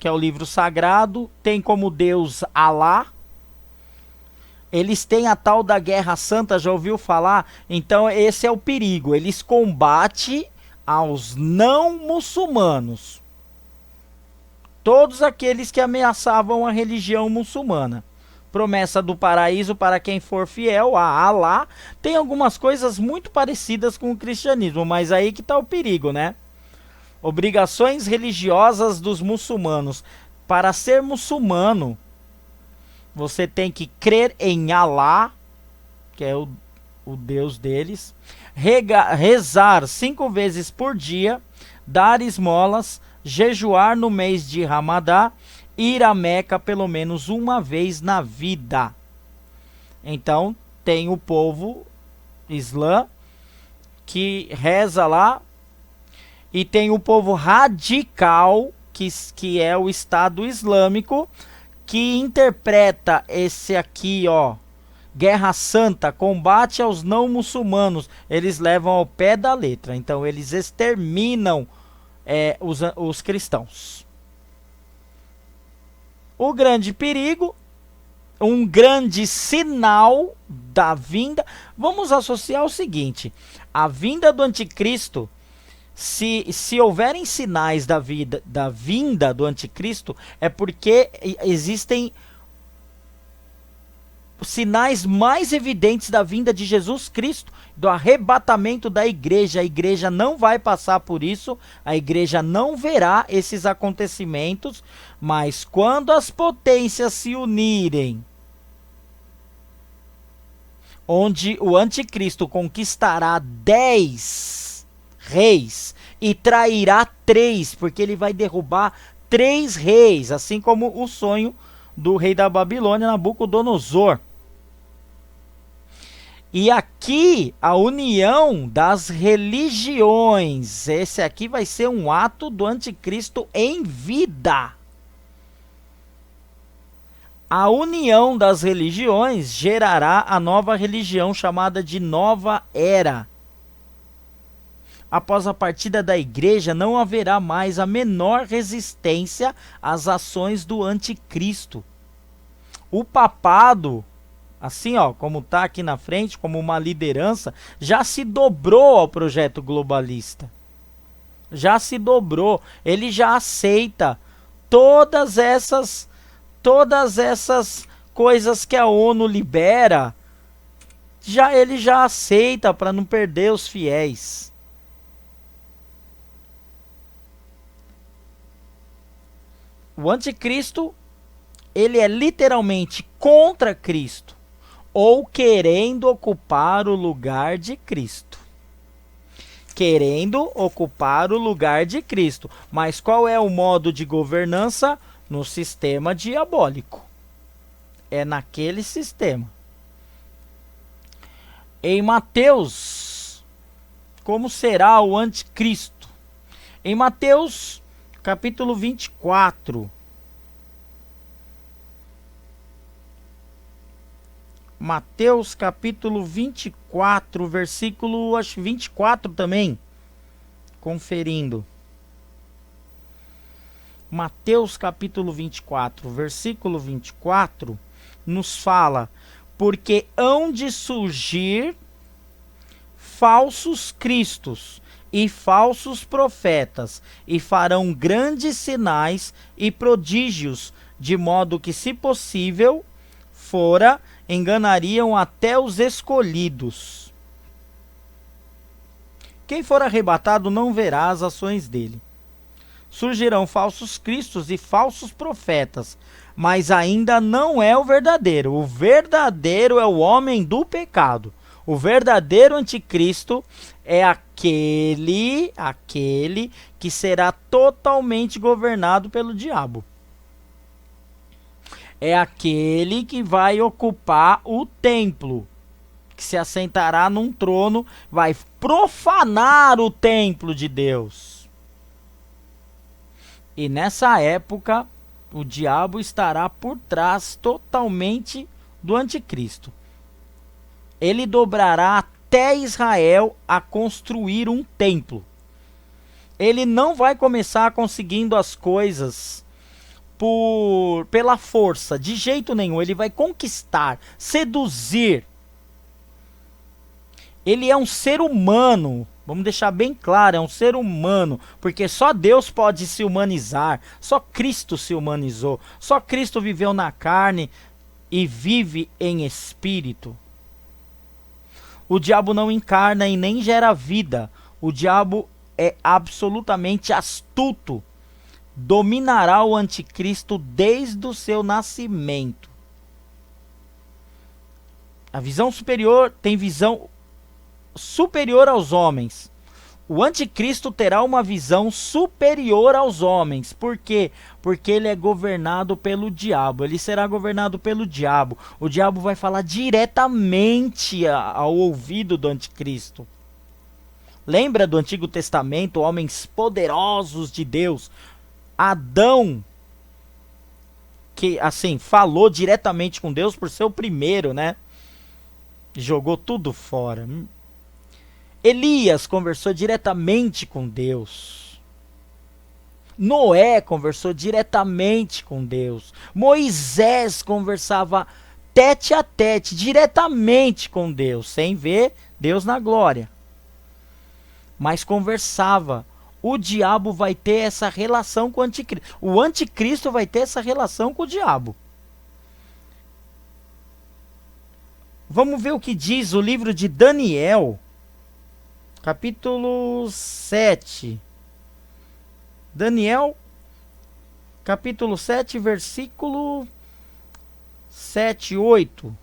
que é o livro sagrado, tem como Deus Alá. Eles têm a tal da Guerra Santa, já ouviu falar? Então esse é o perigo. Eles combatem aos não muçulmanos. Todos aqueles que ameaçavam a religião muçulmana. Promessa do paraíso para quem for fiel a Alá. Tem algumas coisas muito parecidas com o cristianismo, mas aí que está o perigo, né? Obrigações religiosas dos muçulmanos. Para ser muçulmano, você tem que crer em Alá, que é o Deus deles, rezar 5 vezes por dia, dar esmolas, jejuar no mês de Ramadã, ir a Meca pelo menos uma vez na vida. Então, tem o povo islã que reza lá, e tem o povo radical, que é o Estado Islâmico, que interpreta esse aqui, ó, Guerra Santa, combate aos não muçulmanos. Eles levam ao pé da letra. Então eles exterminam os cristãos. O grande perigo, um grande sinal da vinda. Vamos associar o seguinte: a vinda do anticristo. Se houverem sinais da vinda do anticristo, é porque existem sinais mais evidentes da vinda de Jesus Cristo, do arrebatamento da igreja. A igreja não vai passar por isso, a igreja não verá esses acontecimentos, mas quando as potências se unirem, onde o anticristo conquistará 10 reis e trairá 3, porque ele vai derrubar 3 reis, assim como o sonho do rei da Babilônia, Nabucodonosor. E aqui a união das religiões, esse aqui vai ser um ato do anticristo em vida. A união das religiões gerará a nova religião chamada de Nova Era. Após a partida da igreja, não haverá mais a menor resistência às ações do anticristo. O papado, assim ó, como está aqui na frente, como uma liderança, já se dobrou ao projeto globalista. Já se dobrou. Ele já aceita todas essas coisas que a ONU libera. Ele já aceita para não perder os fiéis. O anticristo, ele é literalmente contra Cristo, ou querendo ocupar o lugar de Cristo. Querendo ocupar o lugar de Cristo. Mas qual é o modo de governança? No sistema diabólico. É naquele sistema. Em Mateus como será o anticristo. Em Mateus capítulo 24. Mateus capítulo 24, versículo 24 também. Conferindo. Mateus capítulo 24, versículo 24, nos fala: porque hão de surgir falsos cristos e falsos profetas, e farão grandes sinais e prodígios, de modo que, se possível fora, enganariam até os escolhidos. Quem for arrebatado não verá as ações dele. Surgirão falsos cristos e falsos profetas, mas ainda não é o verdadeiro. O verdadeiro é o homem do pecado. O verdadeiro anticristo é aquele que será totalmente governado pelo diabo. É aquele que vai ocupar o templo, que se assentará num trono, vai profanar o templo de Deus. E nessa época, o diabo estará por trás totalmente do anticristo. Ele dobrará até Israel a construir um templo. Ele não vai começar conseguindo as coisas pela força, de jeito nenhum. Ele vai conquistar, seduzir. Ele é um ser humano. Vamos deixar bem claro, é um ser humano, porque só Deus pode se humanizar, só Cristo se humanizou, só Cristo viveu na carne e vive em espírito. O diabo não encarna e nem gera vida, o diabo é absolutamente astuto, dominará o anticristo desde o seu nascimento. A visão superior tem visão superior aos homens. O anticristo terá uma visão superior aos homens. Por quê? Porque ele é governado pelo diabo. Ele será governado pelo diabo. O diabo vai falar diretamente ao ouvido do anticristo. Lembra do Antigo Testamento, homens poderosos de Deus? Adão, que assim, falou diretamente com Deus por ser o primeiro, né? Jogou tudo fora. Elias conversou diretamente com Deus. Noé conversou diretamente com Deus. Moisés conversava tete a tete, diretamente com Deus, sem ver Deus na glória. Mas conversava. O diabo vai ter essa relação com o anticristo. O anticristo vai ter essa relação com o diabo. Vamos ver o que diz o livro de Daniel, capítulo 7. Daniel, capítulo 7, versículo 7, 8.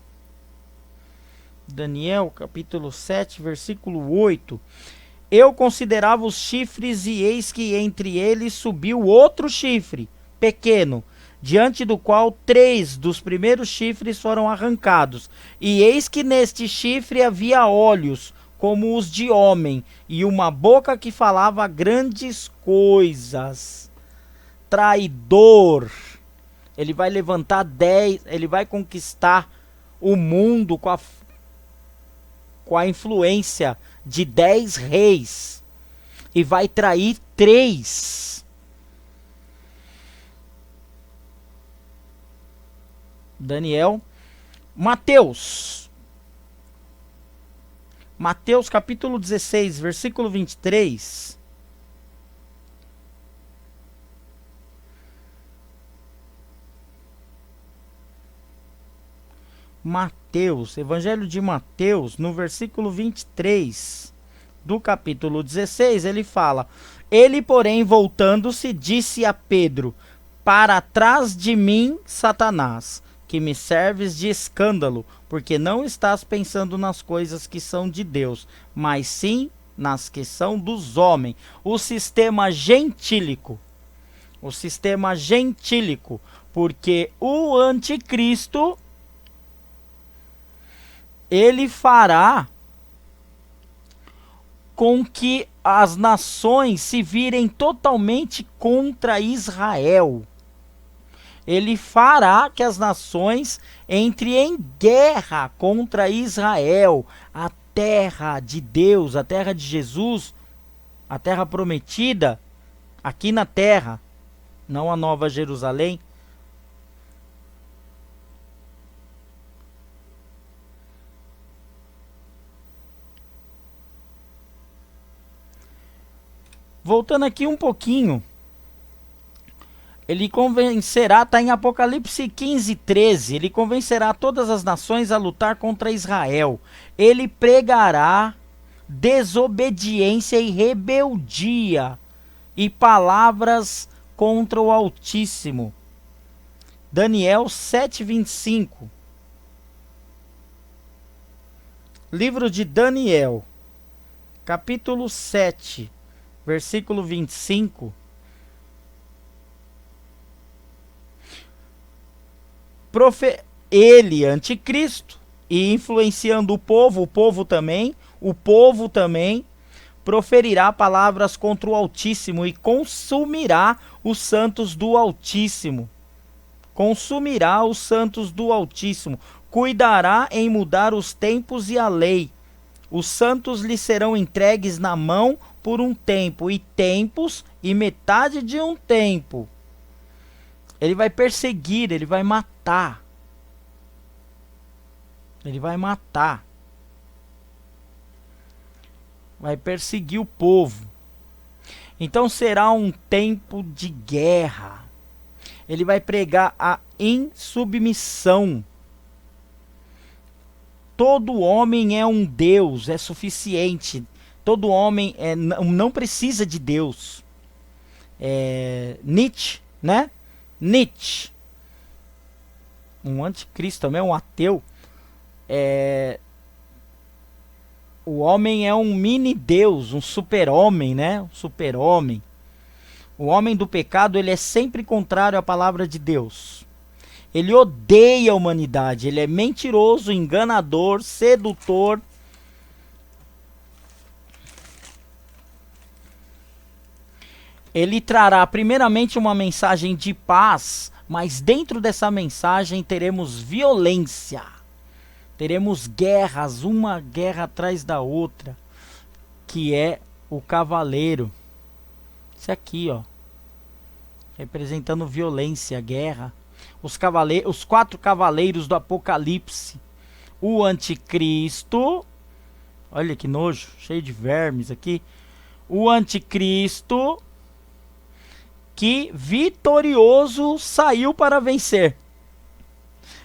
Daniel, capítulo 7, versículo 8. Eu considerava os chifres, e eis que entre eles subiu outro chifre, pequeno, diante do qual 3 dos primeiros chifres foram arrancados. E eis que neste chifre havia olhos, como os de homem, e uma boca que falava grandes coisas. Traidor. Ele vai levantar 10, ele vai conquistar o mundo com a influência de 10 reis. E vai trair 3. Daniel. Mateus capítulo 16, versículo 23. Mateus, Evangelho de Mateus, no versículo 23 do capítulo 16, ele fala: ele, porém, voltando-se, disse a Pedro: para trás de mim, Satanás, que me serves de escândalo, porque não estás pensando nas coisas que são de Deus, mas sim nas que são dos homens. O sistema gentílico. Porque o anticristo, ele fará com que as nações se virem totalmente contra Israel. Ele fará que as nações entrem em guerra contra Israel, a terra de Deus, a terra de Jesus, a terra prometida, aqui na terra, não a Nova Jerusalém. Voltando aqui um pouquinho, ele convencerá, está em Apocalipse 15:13, ele convencerá todas as nações a lutar contra Israel. Ele pregará desobediência e rebeldia e palavras contra o Altíssimo. Daniel 7:25. Livro de Daniel, capítulo 7, versículo 25. Ele, anticristo, e influenciando o povo também, proferirá palavras contra o Altíssimo e consumirá os santos do Altíssimo. Consumirá os santos do Altíssimo. Cuidará em mudar os tempos e a lei. Os santos lhe serão entregues na mão por um tempo, e tempos, e metade de um tempo. Ele vai perseguir, ele vai matar. Ele vai matar. Vai perseguir o povo. Então será um tempo de guerra. Ele vai pregar a insubmissão. Todo homem é um Deus, é suficiente. Todo homem não precisa de Deus. Nietzsche, né? Nietzsche, um anticristo também, um ateu. O homem é um mini Deus, um super-homem, né? Um super-homem. O homem do pecado, ele é sempre contrário à palavra de Deus. Ele odeia a humanidade, ele é mentiroso, enganador, sedutor. Ele trará primeiramente uma mensagem de paz, mas dentro dessa mensagem teremos violência. Teremos guerras, uma guerra atrás da outra, que é o cavaleiro. Esse aqui, ó, representando violência, guerra. Os 4 cavaleiros do Apocalipse. O anticristo, olha que nojo, cheio de vermes aqui. O anticristo, que vitorioso saiu para vencer.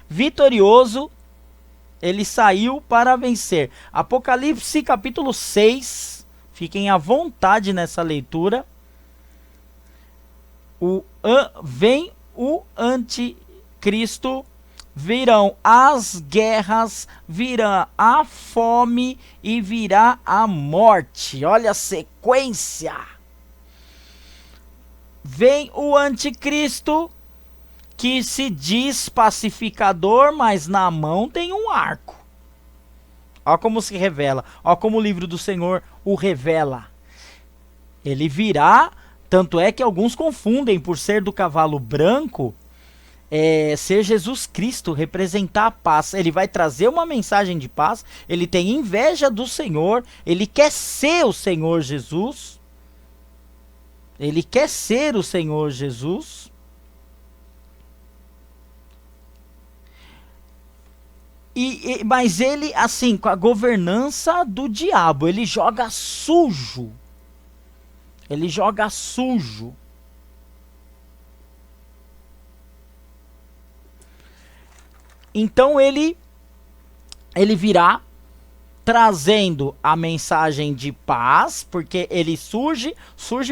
Vitorioso, ele saiu para vencer. Apocalipse capítulo 6. Fiquem à vontade nessa leitura. Vem o anticristo, virão as guerras, virá a fome e virá a morte. Olha a sequência. Vem o anticristo, que se diz pacificador, mas na mão tem um arco. Olha como se revela. Olha como o livro do Senhor o revela. Ele virá, tanto é que alguns confundem por ser do cavalo branco, ser Jesus Cristo, representar a paz. Ele vai trazer uma mensagem de paz, ele tem inveja do Senhor, ele quer ser o Senhor Jesus. Ele quer ser o Senhor Jesus. Mas ele, assim, com a governança do diabo, ele joga sujo. Ele joga sujo. Então ele virá trazendo a mensagem de paz, porque ele surge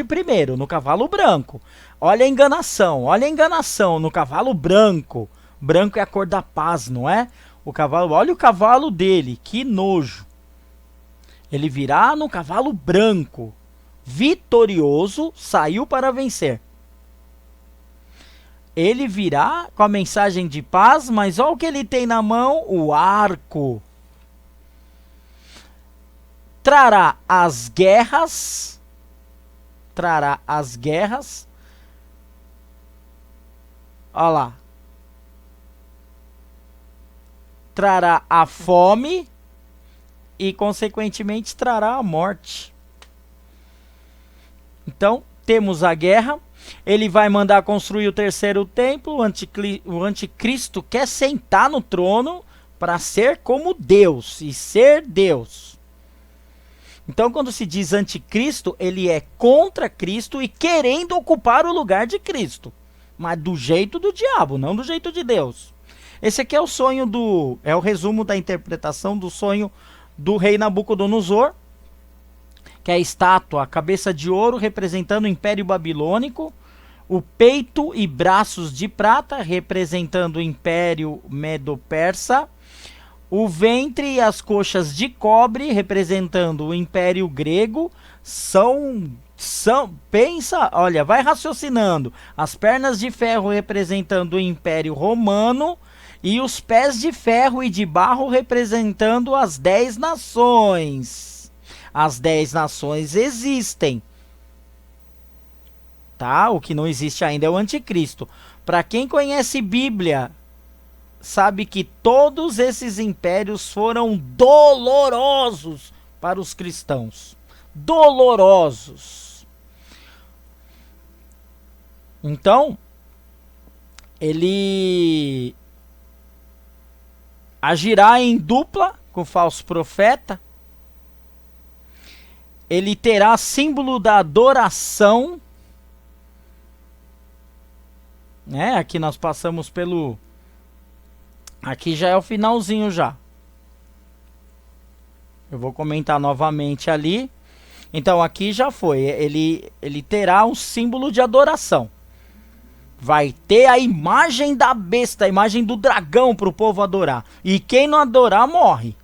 primeiro no cavalo branco. Olha a enganação no cavalo branco. Branco é a cor da paz, não é? O cavalo, olha o cavalo dele, que nojo. Ele virá no cavalo branco, vitorioso, saiu para vencer. Ele virá com a mensagem de paz, mas olha o que ele tem na mão, o arco. trará as guerras, olha lá, trará a fome e, consequentemente, trará a morte. Então, temos a guerra. Ele vai mandar construir o terceiro templo. O anticristo quer sentar no trono para ser como Deus e ser Deus. Então, quando se diz anticristo, ele é contra Cristo e querendo ocupar o lugar de Cristo. Mas do jeito do diabo, não do jeito de Deus. Esse aqui é o sonho é o resumo da interpretação do sonho do rei Nabucodonosor, que é a estátua, a cabeça de ouro representando o Império Babilônico, o peito e braços de prata representando o Império Medo-Persa, o ventre e as coxas de cobre representando o Império Grego. Pensa, olha, vai raciocinando. As pernas de ferro representando o Império Romano e os pés de ferro e de barro representando as 10 nações. As 10 nações existem, tá? O que não existe ainda é o anticristo. Para quem conhece Bíblia, sabe que todos esses impérios foram dolorosos para os cristãos. Dolorosos. Então, ele agirá em dupla com o falso profeta. Ele terá símbolo da adoração. Né? Aqui nós passamos pelo... Aqui já é o finalzinho já. Eu vou comentar novamente ali. Então aqui já foi. Ele terá um símbolo de adoração. Vai ter a imagem da besta, a imagem do dragão para o povo adorar. E quem não adorar morre.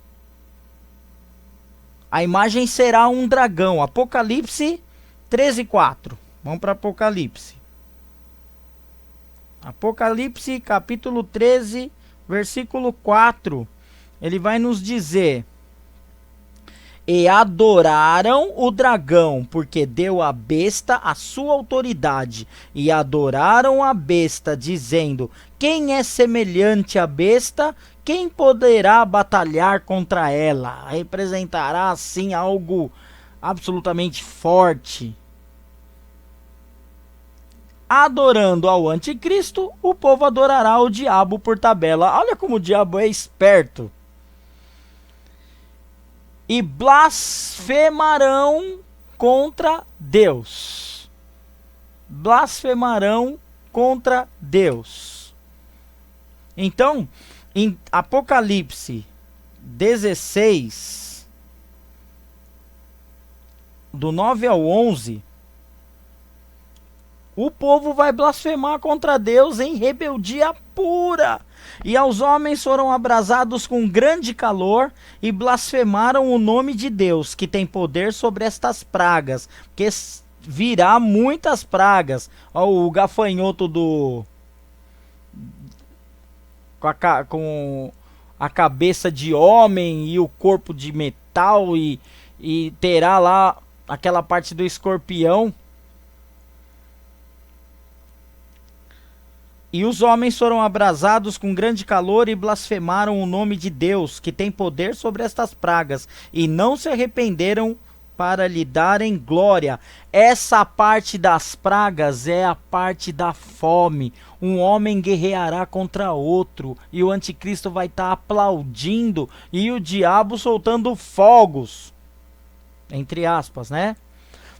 A imagem será um dragão. Apocalipse 13:4. Vamos para Apocalipse. Apocalipse capítulo 13, versículo 4. Ele vai nos dizer: e adoraram o dragão, porque deu à besta a sua autoridade. E adoraram a besta, dizendo: quem é semelhante à besta? Quem poderá batalhar contra ela? Representará assim algo absolutamente forte. Adorando ao anticristo, o povo adorará o diabo por tabela. Olha como o diabo é esperto. E blasfemarão contra Deus. Blasfemarão contra Deus. Então, em Apocalipse 16, do 9 ao 11, o povo vai blasfemar contra Deus em rebeldia pura. E aos homens foram abrasados com grande calor e blasfemaram o nome de Deus, que tem poder sobre estas pragas, porque virá muitas pragas. Ó, o gafanhoto com a cabeça de homem e o corpo de metal, e terá lá aquela parte do escorpião. E os homens foram abrasados com grande calor e blasfemaram o nome de Deus, que tem poder sobre estas pragas, e não se arrependeram para lhe darem glória. Essa parte das pragas é a parte da fome. Um homem guerreará contra outro, e o anticristo vai estar aplaudindo, e o diabo soltando fogos, entre aspas, né?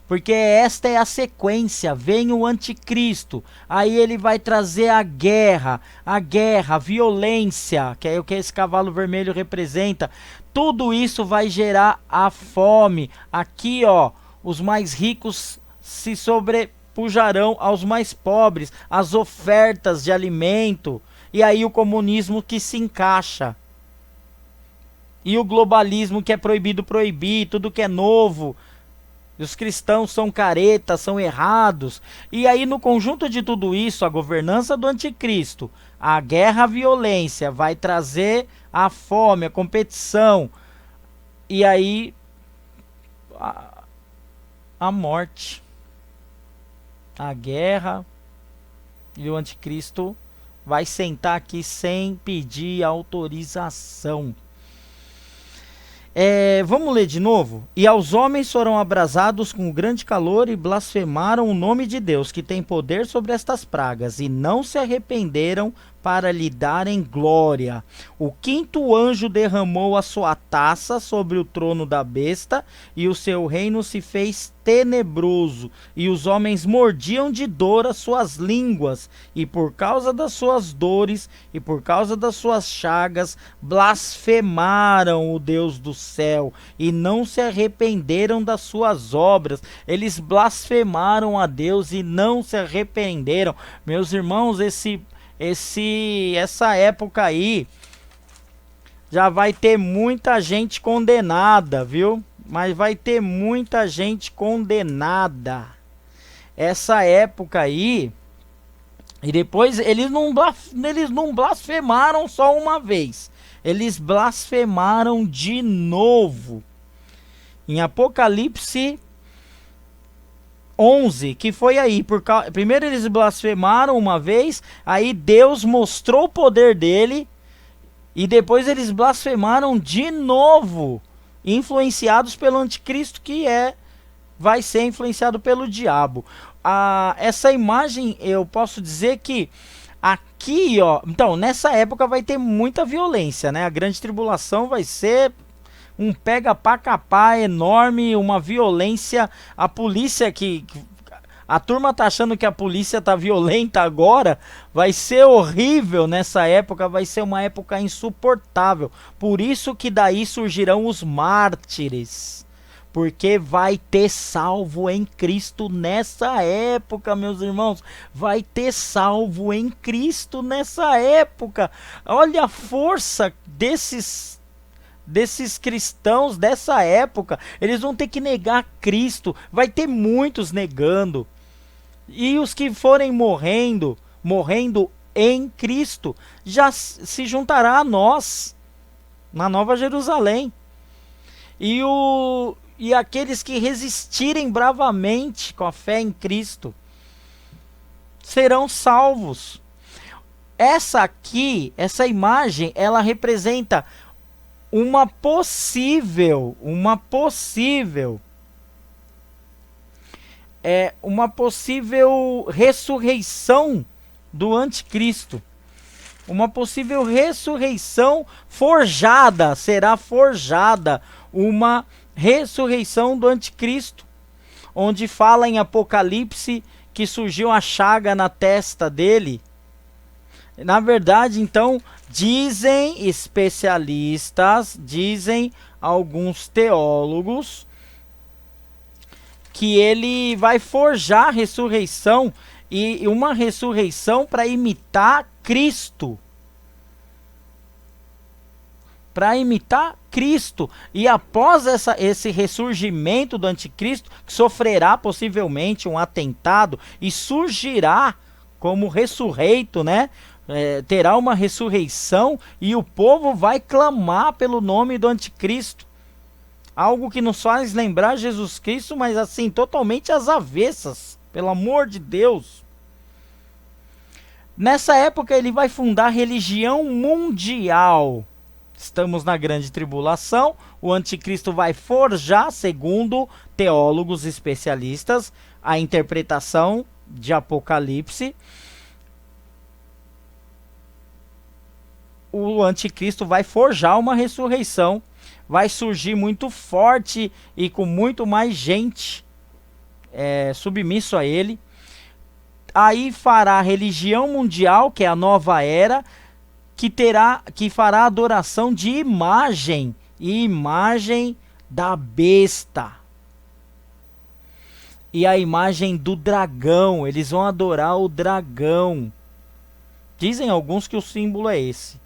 Porque esta é a sequência. Vem o anticristo, aí ele vai trazer a guerra, a violência, que é o que esse cavalo vermelho representa. Tudo isso vai gerar a fome. Aqui, ó, os mais ricos se sobrepujarão aos mais pobres, as ofertas de alimento, e aí o comunismo que se encaixa. E o globalismo que é proibido proibir, tudo que é novo. Os cristãos são caretas, são errados. E aí, no conjunto de tudo isso, a governança do anticristo, a guerra, a violência, vai trazer a fome, a competição. E aí a morte, a guerra, e o anticristo vai sentar aqui sem pedir autorização. Vamos ler de novo? E aos homens foram abrasados com grande calor e blasfemaram o nome de Deus, que tem poder sobre estas pragas, e não se arrependeram para lhe darem glória. O quinto anjo derramou a sua taça sobre o trono da besta, e o seu reino se fez tenebroso, e os homens mordiam de dor as suas línguas, e por causa das suas dores e por causa das suas chagas blasfemaram o Deus do céu, e não se arrependeram das suas obras. Eles blasfemaram a Deus e não se arrependeram. Meus irmãos, essa época aí já vai ter muita gente condenada, viu? Mas vai ter muita gente condenada. Essa época aí. E depois eles não blasfemaram só uma vez. Eles blasfemaram de novo. Em Apocalipse 11, que foi aí. Primeiro eles blasfemaram uma vez. Aí Deus mostrou o poder dele. E depois eles blasfemaram de novo, influenciados pelo anticristo, que vai ser influenciado pelo diabo. Essa imagem, eu posso dizer que aqui, ó, então nessa época vai ter muita violência, né? A grande tribulação vai ser um pega pra capar enorme, uma violência. A polícia a turma tá achando que a polícia tá violenta agora, vai ser horrível nessa época, vai ser uma época insuportável. Por isso que daí surgirão os mártires, porque vai ter salvo em Cristo nessa época, meus irmãos. Vai ter salvo em Cristo nessa época. Olha a força desses cristãos dessa época. Eles vão ter que negar Cristo. Vai ter muitos negando. E os que forem morrendo em Cristo, já se juntará a nós na Nova Jerusalém. E aqueles que resistirem bravamente com a fé em Cristo serão salvos. Essa imagem, ela representa uma possível ressurreição do anticristo. Uma possível ressurreição forjada, será forjada uma ressurreição do anticristo, onde fala em Apocalipse que surgiu a chaga na testa dele. Na verdade, então, dizem especialistas, dizem alguns teólogos, que ele vai forjar a ressurreição, e uma ressurreição para imitar Cristo. Para imitar Cristo. E após esse ressurgimento do anticristo, que sofrerá possivelmente um atentado e surgirá como ressurreito, né? Terá uma ressurreição e o povo vai clamar pelo nome do anticristo. Algo que nos faz lembrar Jesus Cristo, mas assim, totalmente às avessas. Pelo amor de Deus. Nessa época ele vai fundar a religião mundial. Estamos na grande tribulação. O anticristo vai forjar, segundo teólogos especialistas, a interpretação de Apocalipse. O anticristo vai forjar uma ressurreição. Vai surgir muito forte e com muito mais gente submisso a ele. Aí fará a religião mundial, que é a nova era, que fará adoração de imagem da besta. E a imagem do dragão, eles vão adorar o dragão. Dizem alguns que o símbolo é esse.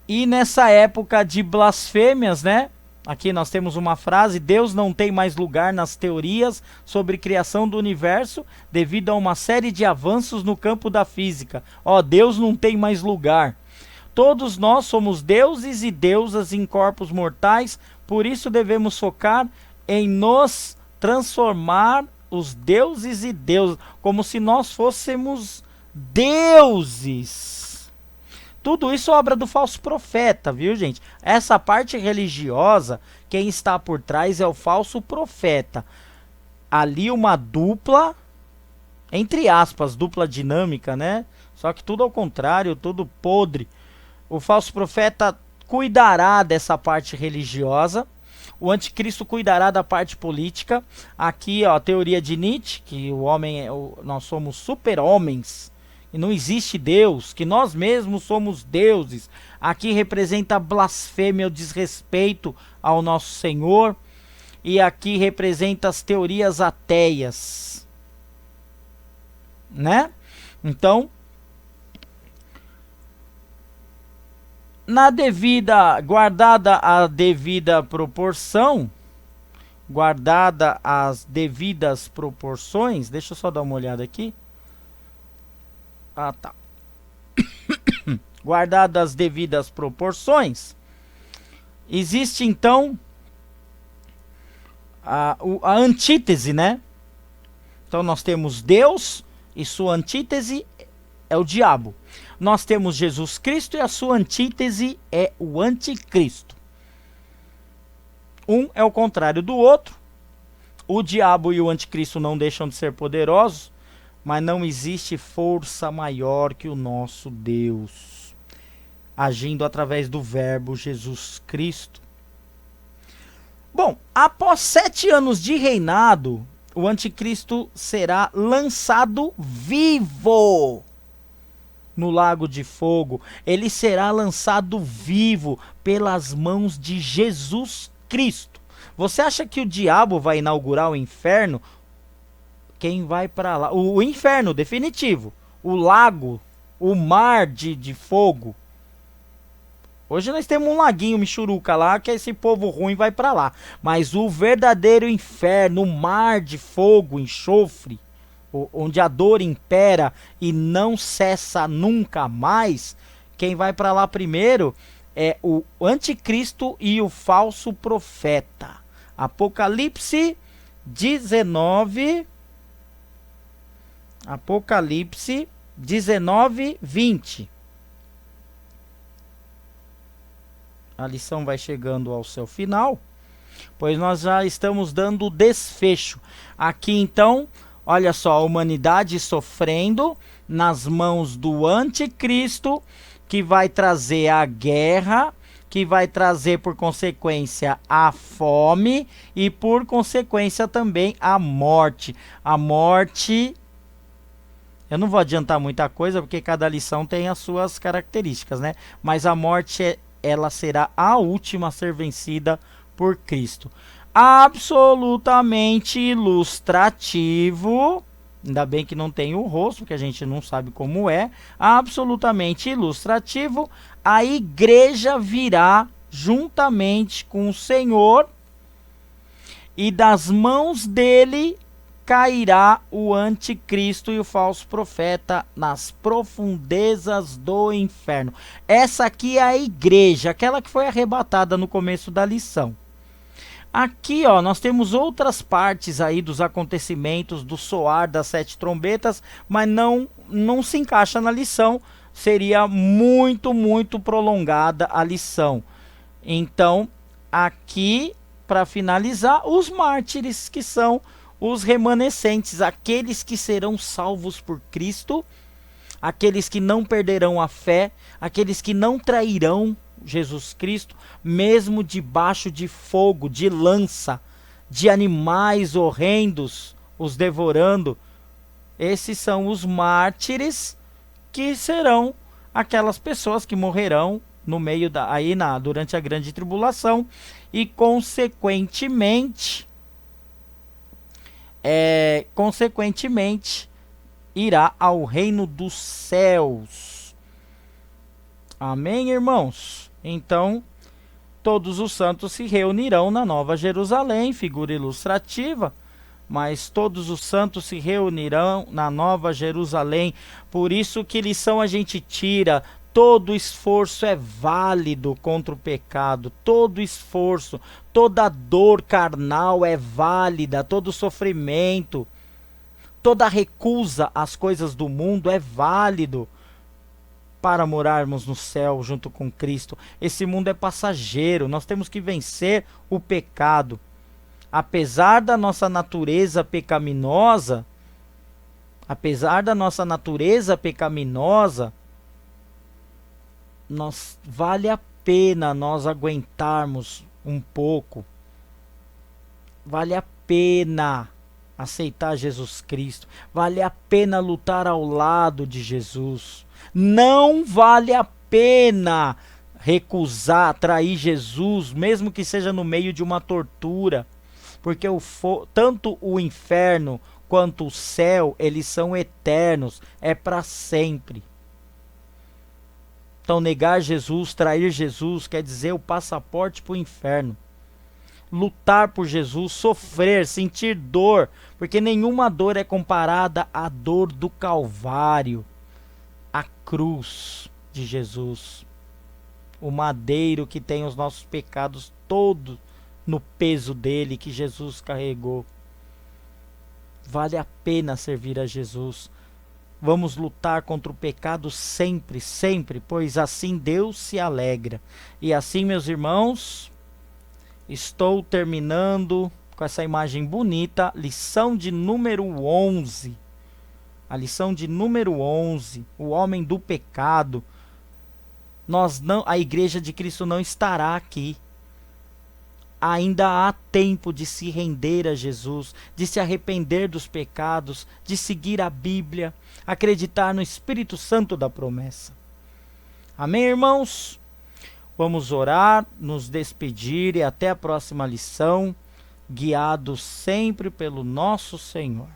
E nessa época de blasfêmias, né? Aqui nós temos uma frase: Deus não tem mais lugar nas teorias sobre criação do universo devido a uma série de avanços no campo da física. Deus não tem mais lugar. Todos nós somos deuses e deusas em corpos mortais, por isso devemos focar em nos transformar os deuses e deusas, como se nós fôssemos deuses. Tudo isso é obra do falso profeta, viu, gente? Essa parte religiosa, quem está por trás é o falso profeta. Ali uma dupla, entre aspas, dupla dinâmica, né? Só que tudo ao contrário, tudo podre. O falso profeta cuidará dessa parte religiosa. O anticristo cuidará da parte política. Aqui, ó, a teoria de Nietzsche, que o homem nós somos super-homens e não existe Deus, que nós mesmos somos deuses. Aqui representa a blasfêmia, o desrespeito ao nosso Senhor. E aqui representa as teorias ateias, né? Então, guardada a devida proporção, guardada as devidas proporções, deixa eu só dar uma olhada aqui. Ah, tá. Guardadas as devidas proporções, existe então a antítese, né? Então nós temos Deus e sua antítese é o diabo. Nós temos Jesus Cristo e a sua antítese é o anticristo. Um é o contrário do outro. O diabo e o anticristo não deixam de ser poderosos, mas não existe força maior que o nosso Deus, agindo através do verbo Jesus Cristo. Bom, após 7 anos de reinado, o anticristo será lançado vivo no lago de fogo. Ele será lançado vivo pelas mãos de Jesus Cristo. Você acha que o diabo vai inaugurar o inferno? Quem vai para lá? O inferno definitivo. O lago, o mar de fogo. Hoje nós temos um laguinho Michuruca lá, que esse povo ruim vai para lá. Mas o verdadeiro inferno, o mar de fogo, enxofre, onde a dor impera e não cessa nunca mais, quem vai para lá primeiro é o anticristo e o falso profeta. Apocalipse 19, 20. A lição vai chegando ao seu final, pois nós já estamos dando o desfecho. Aqui então, olha só, a humanidade sofrendo nas mãos do anticristo, que vai trazer a guerra, que vai trazer por consequência a fome e por consequência também a morte. A morte, eu não vou adiantar muita coisa porque cada lição tem as suas características, né? Mas a morte, ela será a última a ser vencida por Cristo. Absolutamente ilustrativo, ainda bem que não tem o rosto, porque a gente não sabe como é. Absolutamente ilustrativo, a igreja virá juntamente com o Senhor, e das mãos dele cairá o anticristo e o falso profeta nas profundezas do inferno. Essa aqui é a igreja, aquela que foi arrebatada no começo da lição. Aqui, ó, nós temos outras partes aí dos acontecimentos, do soar das 7 trombetas, mas não se encaixa na lição. Seria muito prolongada a lição. Então, aqui, para finalizar, os mártires, que são os remanescentes, aqueles que serão salvos por Cristo, aqueles que não perderão a fé, aqueles que não trairão Jesus Cristo, mesmo debaixo de fogo, de lança, de animais horrendos os devorando. Esses são os mártires, que serão aquelas pessoas que morrerão no meio durante a grande tribulação e consequentemente irá ao reino dos céus. Amém, irmãos? Então, todos os santos se reunirão na Nova Jerusalém, figura ilustrativa, mas todos os santos se reunirão na Nova Jerusalém. Por isso, que lição a gente tira? todo esforço é válido contra o pecado, todo esforço, toda dor carnal é válida, todo sofrimento, toda recusa às coisas do mundo é válido para morarmos no céu junto com Cristo. Esse mundo é passageiro, nós temos que vencer o pecado. Apesar da nossa natureza pecaminosa, vale a pena nós aguentarmos um pouco. Vale a pena aceitar Jesus Cristo. Vale a pena lutar ao lado de Jesus. Não vale a pena recusar, trair Jesus, mesmo que seja no meio de uma tortura. Porque tanto o inferno quanto o céu, eles são eternos. É para sempre. Então negar Jesus, trair Jesus, quer dizer o passaporte para o inferno. Lutar por Jesus, sofrer, sentir dor, porque nenhuma dor é comparada à dor do Calvário, a cruz de Jesus, o madeiro que tem os nossos pecados todos no peso dele, que Jesus carregou. Vale a pena servir a Jesus. Vamos lutar contra o pecado sempre, sempre, pois assim Deus se alegra. E assim, meus irmãos, estou terminando com essa imagem bonita, lição de número 11. A lição de número 11, o homem do pecado. A igreja de Cristo não estará aqui. Ainda há tempo de se render a Jesus, de se arrepender dos pecados, de seguir a Bíblia, acreditar no Espírito Santo da promessa. Amém, irmãos? Vamos orar, nos despedir e até a próxima lição, guiados sempre pelo nosso Senhor.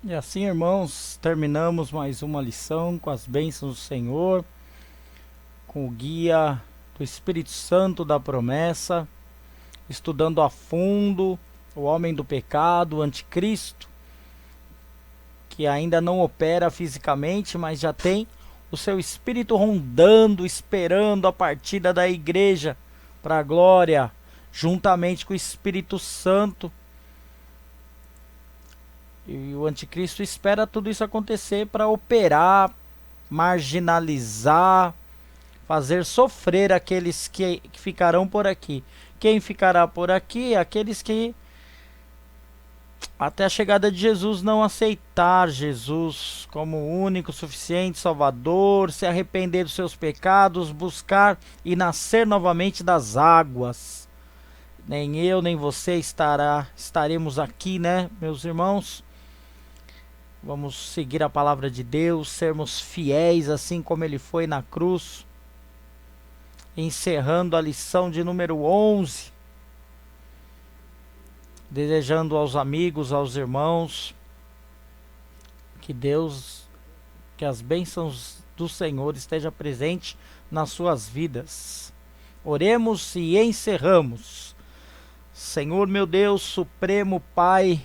E assim, irmãos, terminamos mais uma lição com as bênçãos do Senhor, com o guia do Espírito Santo da promessa, estudando a fundo o homem do pecado, o anticristo, que ainda não opera fisicamente, mas já tem o seu espírito rondando, esperando a partida da igreja para a glória, juntamente com o Espírito Santo. E o anticristo espera tudo isso acontecer para operar, marginalizar, fazer sofrer aqueles que ficarão por aqui. Quem ficará por aqui? Aqueles que até a chegada de Jesus não aceitar Jesus como o único, suficiente Salvador, se arrepender dos seus pecados, buscar e nascer novamente das águas. Nem eu, nem você estaremos aqui, né, meus irmãos? Vamos seguir a palavra de Deus, sermos fiéis assim como ele foi na cruz. Encerrando a lição de número 11, desejando aos amigos, aos irmãos, que as bênçãos do Senhor estejam presentes nas suas vidas. Oremos e encerramos. Senhor meu Deus, Supremo Pai,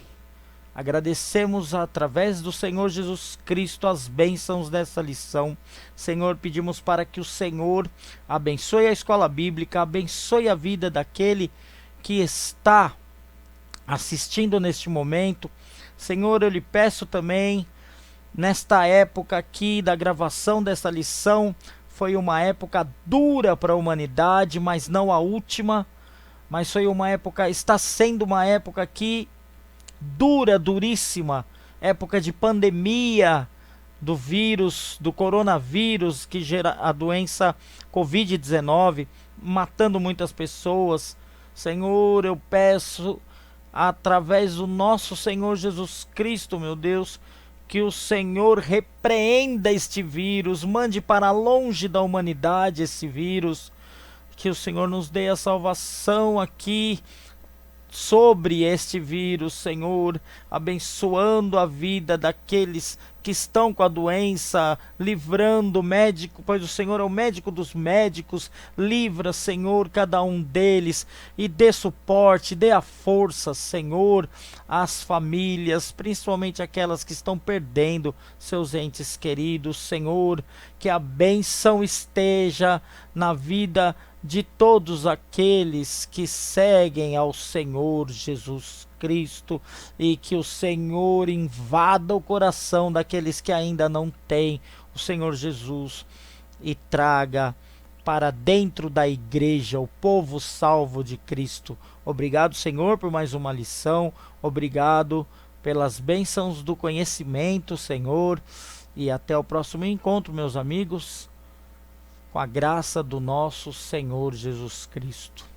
agradecemos através do Senhor Jesus Cristo as bênçãos dessa lição. Senhor, pedimos para que o Senhor abençoe a escola bíblica, abençoe a vida daquele que está assistindo neste momento. Senhor, eu lhe peço também, nesta época aqui da gravação dessa lição, foi uma época dura para a humanidade, mas não a última, mas foi uma época, está sendo uma época aqui dura, duríssima, época de pandemia do vírus, do coronavírus, que gera a doença Covid-19, matando muitas pessoas. Senhor, eu peço, através do nosso Senhor Jesus Cristo, meu Deus, que o Senhor repreenda este vírus, mande para longe da humanidade esse vírus, que o Senhor nos dê a salvação aqui, sobre este vírus, Senhor, abençoando a vida daqueles que estão com a doença, livrando o médico, pois o Senhor é o médico dos médicos. Livra, Senhor, cada um deles e dê suporte, dê a força, Senhor, às famílias, principalmente aquelas que estão perdendo seus entes queridos, Senhor, que a bênção esteja na vida de todos aqueles que seguem ao Senhor Jesus Cristo, e que o Senhor invada o coração daqueles que ainda não têm o Senhor Jesus e traga para dentro da igreja o povo salvo de Cristo. Obrigado, Senhor, por mais uma lição. Obrigado pelas bênçãos do conhecimento, Senhor, e até o próximo encontro, meus amigos, com a graça do nosso Senhor Jesus Cristo.